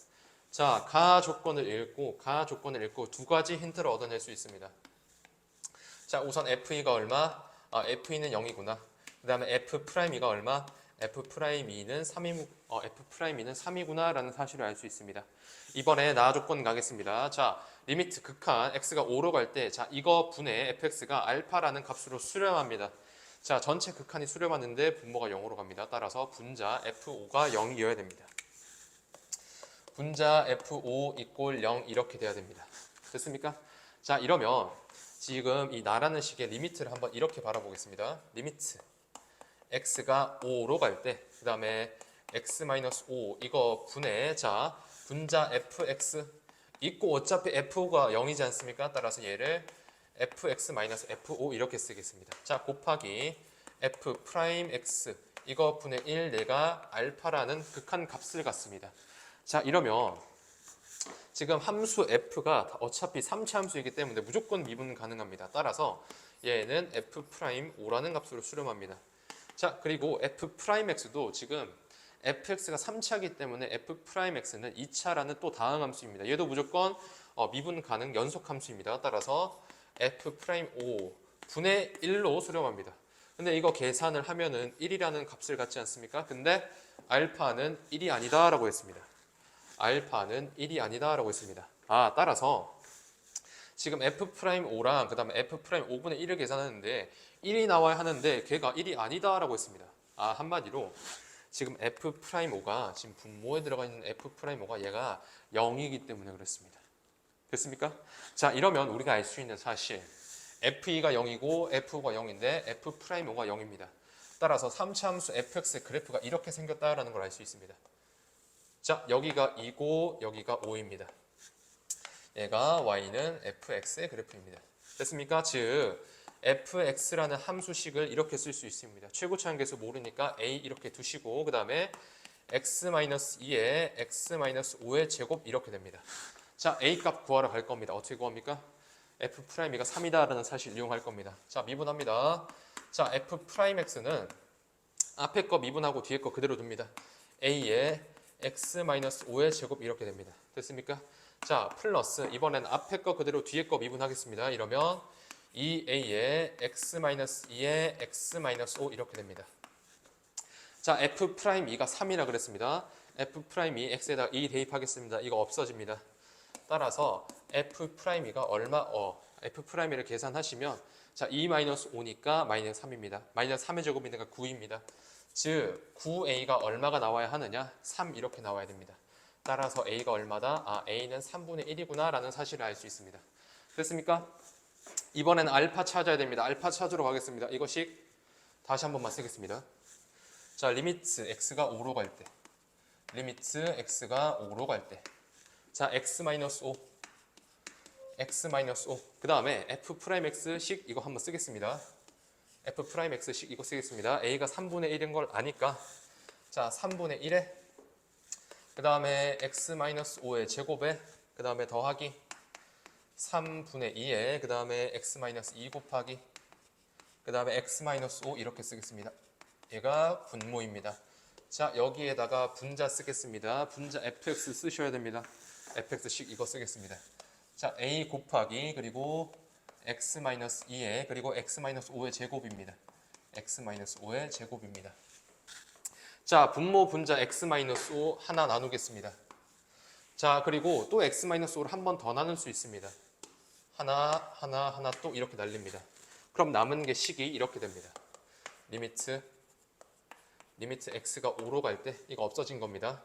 자, 가 조건을 읽고 두 가지 힌트를 얻어낼 수 있습니다. 자, 우선 f2가 얼마? f2는 0이구나. 그 다음에 f'2가 얼마? f'2는 3이구나 라는 사실을 알 수 있습니다. 이번에 나 조건 가겠습니다. 자, 리미트 극한 x가 5로 갈 때, 자, 이거 분의 fx가 알파라는 값으로 수렴합니다. 자, 전체 극한이 수렴하는데 분모가 0으로 갑니다. 따라서 분자 f5가 0이어야 됩니다. 분자 f5 이꼴 0 이렇게 돼야 됩니다. 됐습니까? 자, 이러면 지금 이 나라는 식의 리미트를 한번 이렇게 바라보겠습니다. 리미트 x가 5로 갈 때, 그 다음에 x-5 이거 분해, 자, 분자 fx 있고 어차피 f5가 0이지 않습니까? 따라서 얘를 fx-f5 이렇게 쓰겠습니다. 자, 곱하기 f'x 이거 분의 1 내가 알파라는 극한 값을 갖습니다. 자, 이러면 지금 함수 f가 어차피 3차 함수이기 때문에 무조건 미분 가능합니다. 따라서 얘는 f'5라는 값으로 수렴합니다. 자, 그리고 f'x도 지금 fx가 3차이기 때문에 f'x는 2차라는 또 다음 함수입니다. 얘도 무조건 미분 가능 연속 함수입니다. 따라서 f'5 분의 1로 수렴합니다. 근데 이거 계산을 하면은 1이라는 값을 갖지 않습니까? 근데 알파는 1이 아니다라고 했습니다. 알파는 1이 아니다라고 했습니다. 따라서 지금 f'5랑 그 다음에 f'5분의 1을 계산하는데 1이 나와야 하는데 걔가 1이 아니다라고 했습니다. 한마디로 지금 f'5가 지금 분모에 들어가 있는 f'5가 얘가 0이기 때문에 그렇습니다. 됐습니까? 자, 이러면 우리가 알 수 있는 사실 f2가 0이고 f5가 0인데 f'5가 0입니다. 따라서 3차 함수 fx의 그래프가 이렇게 생겼다라는 걸 알 수 있습니다. 자, 여기가 2고 여기가 5입니다. 얘가 y는 fx의 그래프입니다. 됐습니까? 즉 fx라는 함수식을 이렇게 쓸 수 있습니다. 최고차항 계수 모르니까 a 이렇게 두시고 그 다음에 x-2에 x-5의 제곱 이렇게 됩니다. 자, a 값 구하러 갈 겁니다. 어떻게 구합니까? f'이가 3이다라는 사실 이용할 겁니다. 자, 미분합니다. 자, f'x는 앞에 거 미분하고 뒤에 거 그대로 둡니다. a에 x-5의 제곱 이렇게 됩니다. 됐습니까? 자, 플러스 이번엔 앞에 거 그대로 뒤에 거 미분하겠습니다. 이러면 2a에 x-2에 x-5 이렇게 됩니다. 자, f'2가 3이라 그랬습니다. f'2 x에다 2 대입하겠습니다. 이거 없어집니다. 따라서 f'이가 얼마? f'를 계산하시면 자, 2-5니까 마이너스 3입니다. 마이너스 3의 제곱이니까 9입니다. 즉 9a가 얼마가 나와야 하느냐? 3 이렇게 나와야 됩니다. 따라서 a가 얼마다? a는 3분의 1이구나 라는 사실을 알 수 있습니다. 됐습니까? 이번에는 알파 찾아야 됩니다. 알파 찾으러 가겠습니다. 이것씩 다시 한 번만 쓰겠습니다. 자, 리미트 x가 5로 갈 때, 리미트 x가 5로 갈 때, 자, x-5, x-5. 그 다음에 f'x식 이거 한번 쓰겠습니다. f'x식 이거 쓰겠습니다. a가 3분의 1인 걸 아니까, 자, 3분의 1에 그 다음에 x-5의 제곱에 그 다음에 더하기 3분의 2에 그 다음에 x-2 곱하기 그 다음에 x-5 이렇게 쓰겠습니다. 얘가 분모입니다. 자, 여기에다가 분자 쓰겠습니다. 분자 fx 쓰셔야 됩니다. fx식 이거 쓰겠습니다. 자, a 곱하기 그리고 x-2에 그리고 x-5의 제곱입니다. x-5의 제곱입니다. 자, 분모 분자 x-5 하나 나누겠습니다. 자, 그리고 또 x-5를 한 번 더 나눌 수 있습니다. 하나 또 이렇게 날립니다. 그럼 남은 게 식이 이렇게 됩니다. 리미트 x가 5로 갈 때 이거 없어진 겁니다.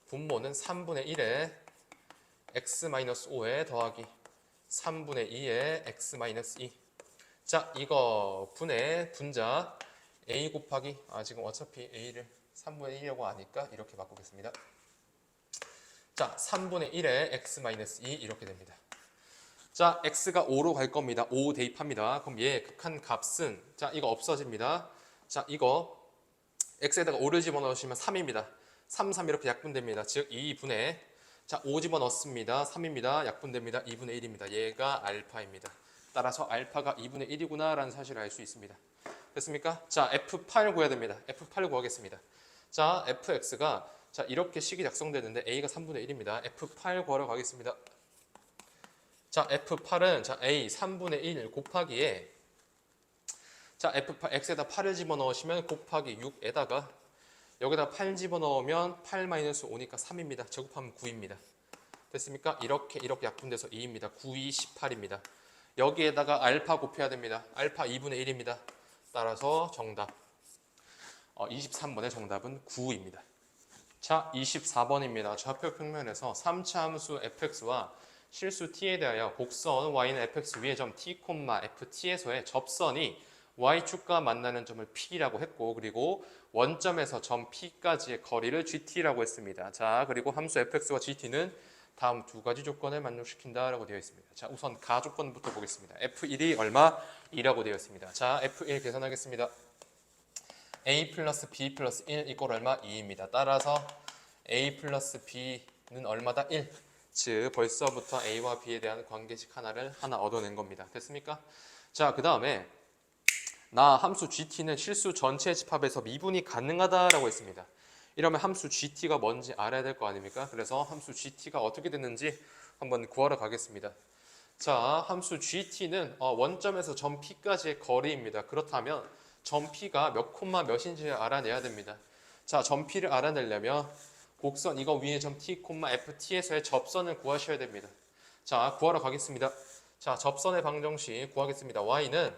분모는 3분의 1에 x-5에 더하기 3분의 2에 x-2. 자, 이거 분의 분자 a 곱하기 지금 어차피 a를 3분의 1이라고 하니까 이렇게 바꾸겠습니다. 자, 3분의 1에 x-2 이렇게 됩니다. 자, x가 5로 갈 겁니다. 5 대입합니다. 그럼 얘 극한 값은 자, 이거 없어집니다. 자, 이거 x에다가 5를 집어넣으시면 3입니다. 3 이렇게 약분됩니다. 즉 2분의 자, 5 집어넣습니다. 3입니다. 약분됩니다. 2분의 1입니다. 얘가 알파입니다. 따라서 알파가 2분의 1이구나 라는 사실을 알 수 있습니다. 됐습니까? 자, F8 구해야 됩니다. F8 구하겠습니다. 자, fx가 자, 이렇게 식이 작성되는데 a가 3분의 1입니다. F8 구하러 가겠습니다. 자, F8은 자, a 3분의 1 곱하기에 자, F8, x에다 8을 집어넣으시면 곱하기 6에다가 여기다 8 집어넣으면 8-5니까 3입니다. 제곱하면 9입니다. 됐습니까? 이렇게 약분돼서 2입니다. 9, 2, 18입니다. 여기에다가 알파 곱해야 됩니다. 알파 2분의 1입니다. 따라서 정답 23번의 정답은 9입니다. 자, 24번입니다. 좌표 평면에서 3차 함수 fx와 실수 t에 대하여 곡선 y는 fx 위의 점 t, ft에서의 접선이 y축과 만나는 점을 p라고 했고 그리고 원점에서 점 p까지의 거리를 gt라고 했습니다. 자, 그리고 함수 fx와 gt는 다음 두 가지 조건을 만족시킨다라고 되어 있습니다. 자, 우선 가조건부터 보겠습니다. f1이 얼마? 2라고 되어 있습니다. 자, f1 계산하겠습니다. a 플러스 b 플러스 1 이꼴 얼마? 2입니다. 따라서 a 플러스 b는 얼마다? 1. 즉 벌써부터 a와 b에 대한 관계식 하나를 얻어낸 겁니다. 됐습니까? 자, 그 다음에 나 함수 gt는 실수 전체 집합에서 미분이 가능하다라고 했습니다. 이러면 함수 gt가 뭔지 알아야 될 거 아닙니까? 그래서 함수 gt가 어떻게 됐는지 한번 구하러 가겠습니다. 자, 함수 gt는 원점에서 점 p까지의 거리입니다. 그렇다면 점 p가 몇 콤마 몇인지 알아내야 됩니다. 자, 점 p를 알아내려면 곡선 이거 위에 점 t, ft에서의 접선을 구하셔야 됩니다. 자, 구하러 가겠습니다. 자, 접선의 방정식 구하겠습니다. y는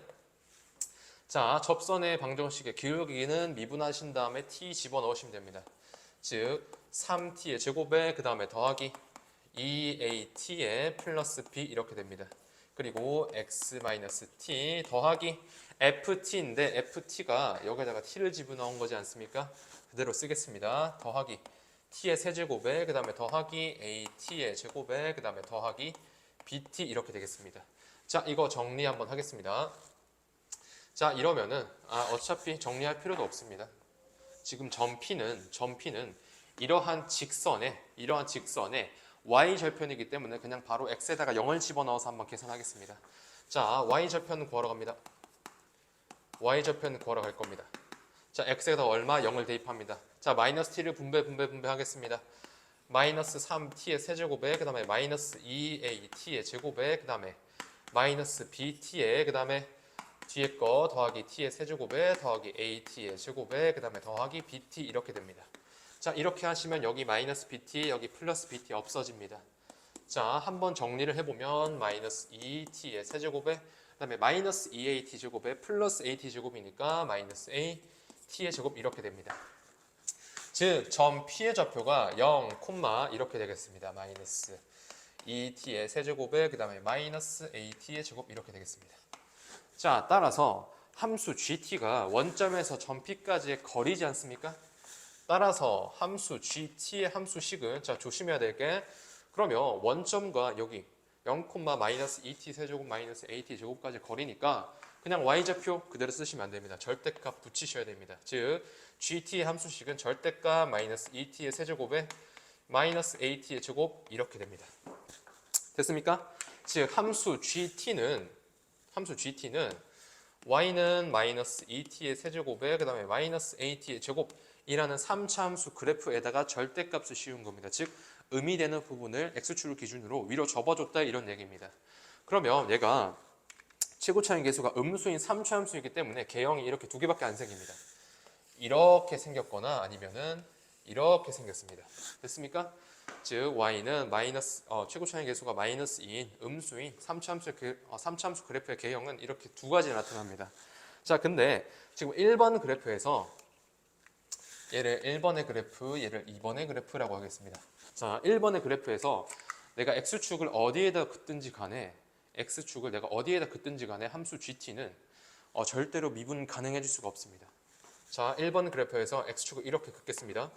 자, 접선의 방정식의 기울기는 미분하신 다음에 t 집어넣으시면 됩니다. 즉 3t의 제곱에 그 다음에 더하기 2at의 플러스 b 이렇게 됩니다. 그리고 x-t 더하기 ft인데 ft가 여기다가 t를 집어넣은 거지 않습니까? 그대로 쓰겠습니다. 더하기 t의 세제곱에 그 다음에 더하기 at의 제곱에 그 다음에 더하기 bt 이렇게 되겠습니다. 자, 이거 정리 한번 하겠습니다. 자, 이러면은 어차피 정리할 필요도 없습니다. 지금 점 P는 이러한 직선에 y절편이기 때문에 그냥 바로 x에다가 0을 집어넣어서 한번 계산하겠습니다. 자, y절편 구하러 갑니다. y절편 구하러 갈 겁니다. 자, x에다 얼마? 0을 대입합니다. 자, 마이너스 t를 분배 하겠습니다. 마이너스 3t의 세제곱에 그 다음에 마이너스 2at의 제곱에 그 다음에 마이너스 bt의 그 다음에 뒤에 거 더하기 t의 세제곱에 더하기 at의 제곱에 그 다음에 더하기 bt 이렇게 됩니다. 자, 이렇게 하시면 여기 마이너스 bt 여기 플러스 bt 없어집니다. 자, 한번 정리를 해보면 마이너스 2t의 세제곱에 그 다음에 마이너스 2at 제곱에 플러스 at 제곱이니까 마이너스 a t의 제곱 이렇게 됩니다. 즉, 점 P의 좌표가 0, 이렇게 되겠습니다. 마이너스 2t의 세제곱에 그 다음에 마이너스 at의 제곱 이렇게 되겠습니다. 자, 따라서 함수 gt가 원점에서 점 P까지의 거리지 않습니까? 따라서 함수 gt의 함수식은 자, 조심해야 될 게 그러면 원점과 여기 0, 마이너스 2t 세제곱 마이너스 at 제곱까지 거리니까 그냥 y좌표 그대로 쓰시면 안 됩니다. 절대값 붙이셔야 됩니다. 즉 gt의 함수식은 절대값 마이너스 2t의 세제곱에 마이너스 at의 제곱 이렇게 됩니다. 됐습니까? 즉 함수 gt는 y는 마이너스 2t의 세제곱에 그 다음에 마이너스 at의 제곱이라는 3차 함수 그래프에다가 절대값을 씌운 겁니다. 즉 의미되는 부분을 x축을 기준으로 위로 접어줬다 이런 얘기입니다. 그러면 얘가 최고차인 계수가 음수인 3차 함수이기 때문에 개형이 이렇게 두 개밖에 안 생깁니다. 이렇게 생겼거나 아니면은 이렇게 생겼습니다. 됐습니까? 즉 y는 최고 차이 계수가 마이너스인 음수인 3차함수 그래프의 개형은 이렇게 두 가지 나타납니다. 자, 근데 지금 1번 그래프에서 얘를 1번의 그래프, 얘를 2번의 그래프라고 하겠습니다. 자, 1번의 그래프에서 내가 x축을 어디에다 긋든지 간에 x축을 내가 어디에다 긋든지 간에 함수 gt는 절대로 미분 가능해질 수가 없습니다. 자, 1번 그래프에서 x축을 이렇게 긋겠습니다.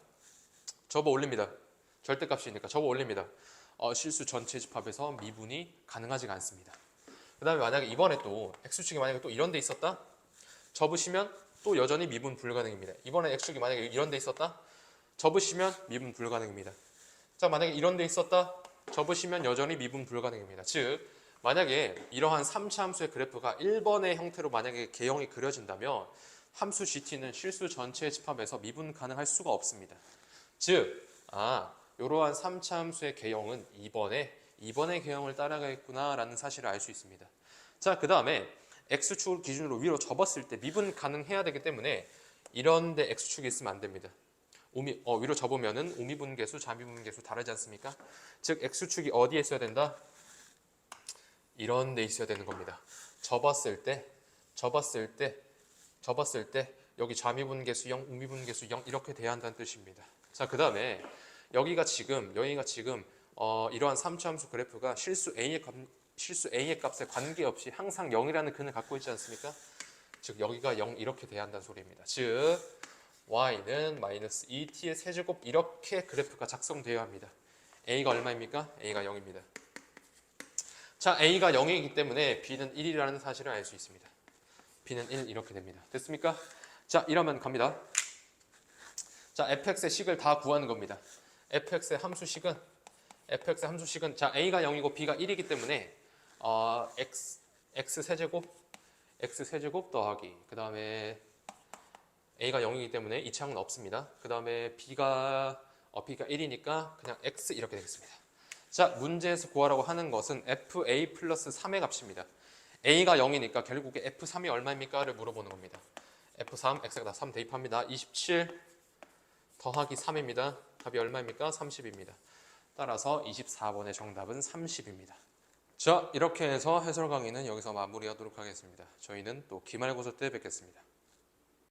접어 올립니다. 절대값이니까 접어 올립니다. 실수 전체 집합에서 미분이 가능하지가 않습니다. 그 다음에 만약에 이번에 또 x축이 만약에 또 이런 데 있었다? 접으시면 또 여전히 미분 불가능입니다. 이번에 x축이 만약에 이런 데 있었다? 접으시면 미분 불가능입니다. 자, 만약에 이런 데 있었다? 접으시면 여전히 미분 불가능입니다. 즉, 만약에 이러한 3차 함수의 그래프가 1번의 형태로 만약에 개형이 그려진다면 함수 gt는 실수 전체의 집합에서 미분 가능할 수가 없습니다. 즉, 이러한 3차 함수의 개형은 2번의 개형을 따라가겠구나 라는 사실을 알 수 있습니다. 자, 그 다음에 x축을 기준으로 위로 접었을 때 미분 가능해야 되기 때문에 이런데 x축이 있으면 안 됩니다. 위로 접으면은 우미분계수, 자미분계수 다르지 않습니까? 즉 x축이 어디에 있어야 된다? 이런 데 있어야 되는 겁니다. 접었을 때 여기 자미분계수 0, 우미분계수 0 이렇게 돼야 한다는 뜻입니다. 자, 그 다음에 여기가 지금 이러한 3차 함수 그래프가 실수 A의 값에 관계없이 항상 0이라는 근을 갖고 있지 않습니까? 즉 여기가 0 이렇게 돼야 한다는 소리입니다. 즉 y는 마이너스 2t의 세제곱 이렇게 그래프가 작성되어야 합니다. a가 얼마입니까? a가 0입니다. 자, a가 0이기 때문에 b는 1이라는 사실을 알 수 있습니다. b는 1 이렇게 됩니다. 됐습니까? 자, 이러면 갑니다. 자, fx의 식을 다 구하는 겁니다. fx의 함수식은 자, a가 0이고 b가 1이기 때문에 x 세제곱 더하기 그 다음에 a가 0이기 때문에 이 창은 없습니다. 그 다음에 b가 1이니까 그냥 x 이렇게 되겠습니다. 자, 문제에서 구하라고 하는 것은 fa 플러스 3의 값입니다. a가 0이니까 결국에 f3이 얼마입니까?를 물어보는 겁니다. f3, x가 다 3 대입합니다. 27 더하기 3입니다. 답이 얼마입니까? 30입니다. 따라서 24번의 정답은 30입니다. 자, 이렇게 해서 해설 강의는 여기서 마무리하도록 하겠습니다. 저희는 또 기말고사 때 뵙겠습니다.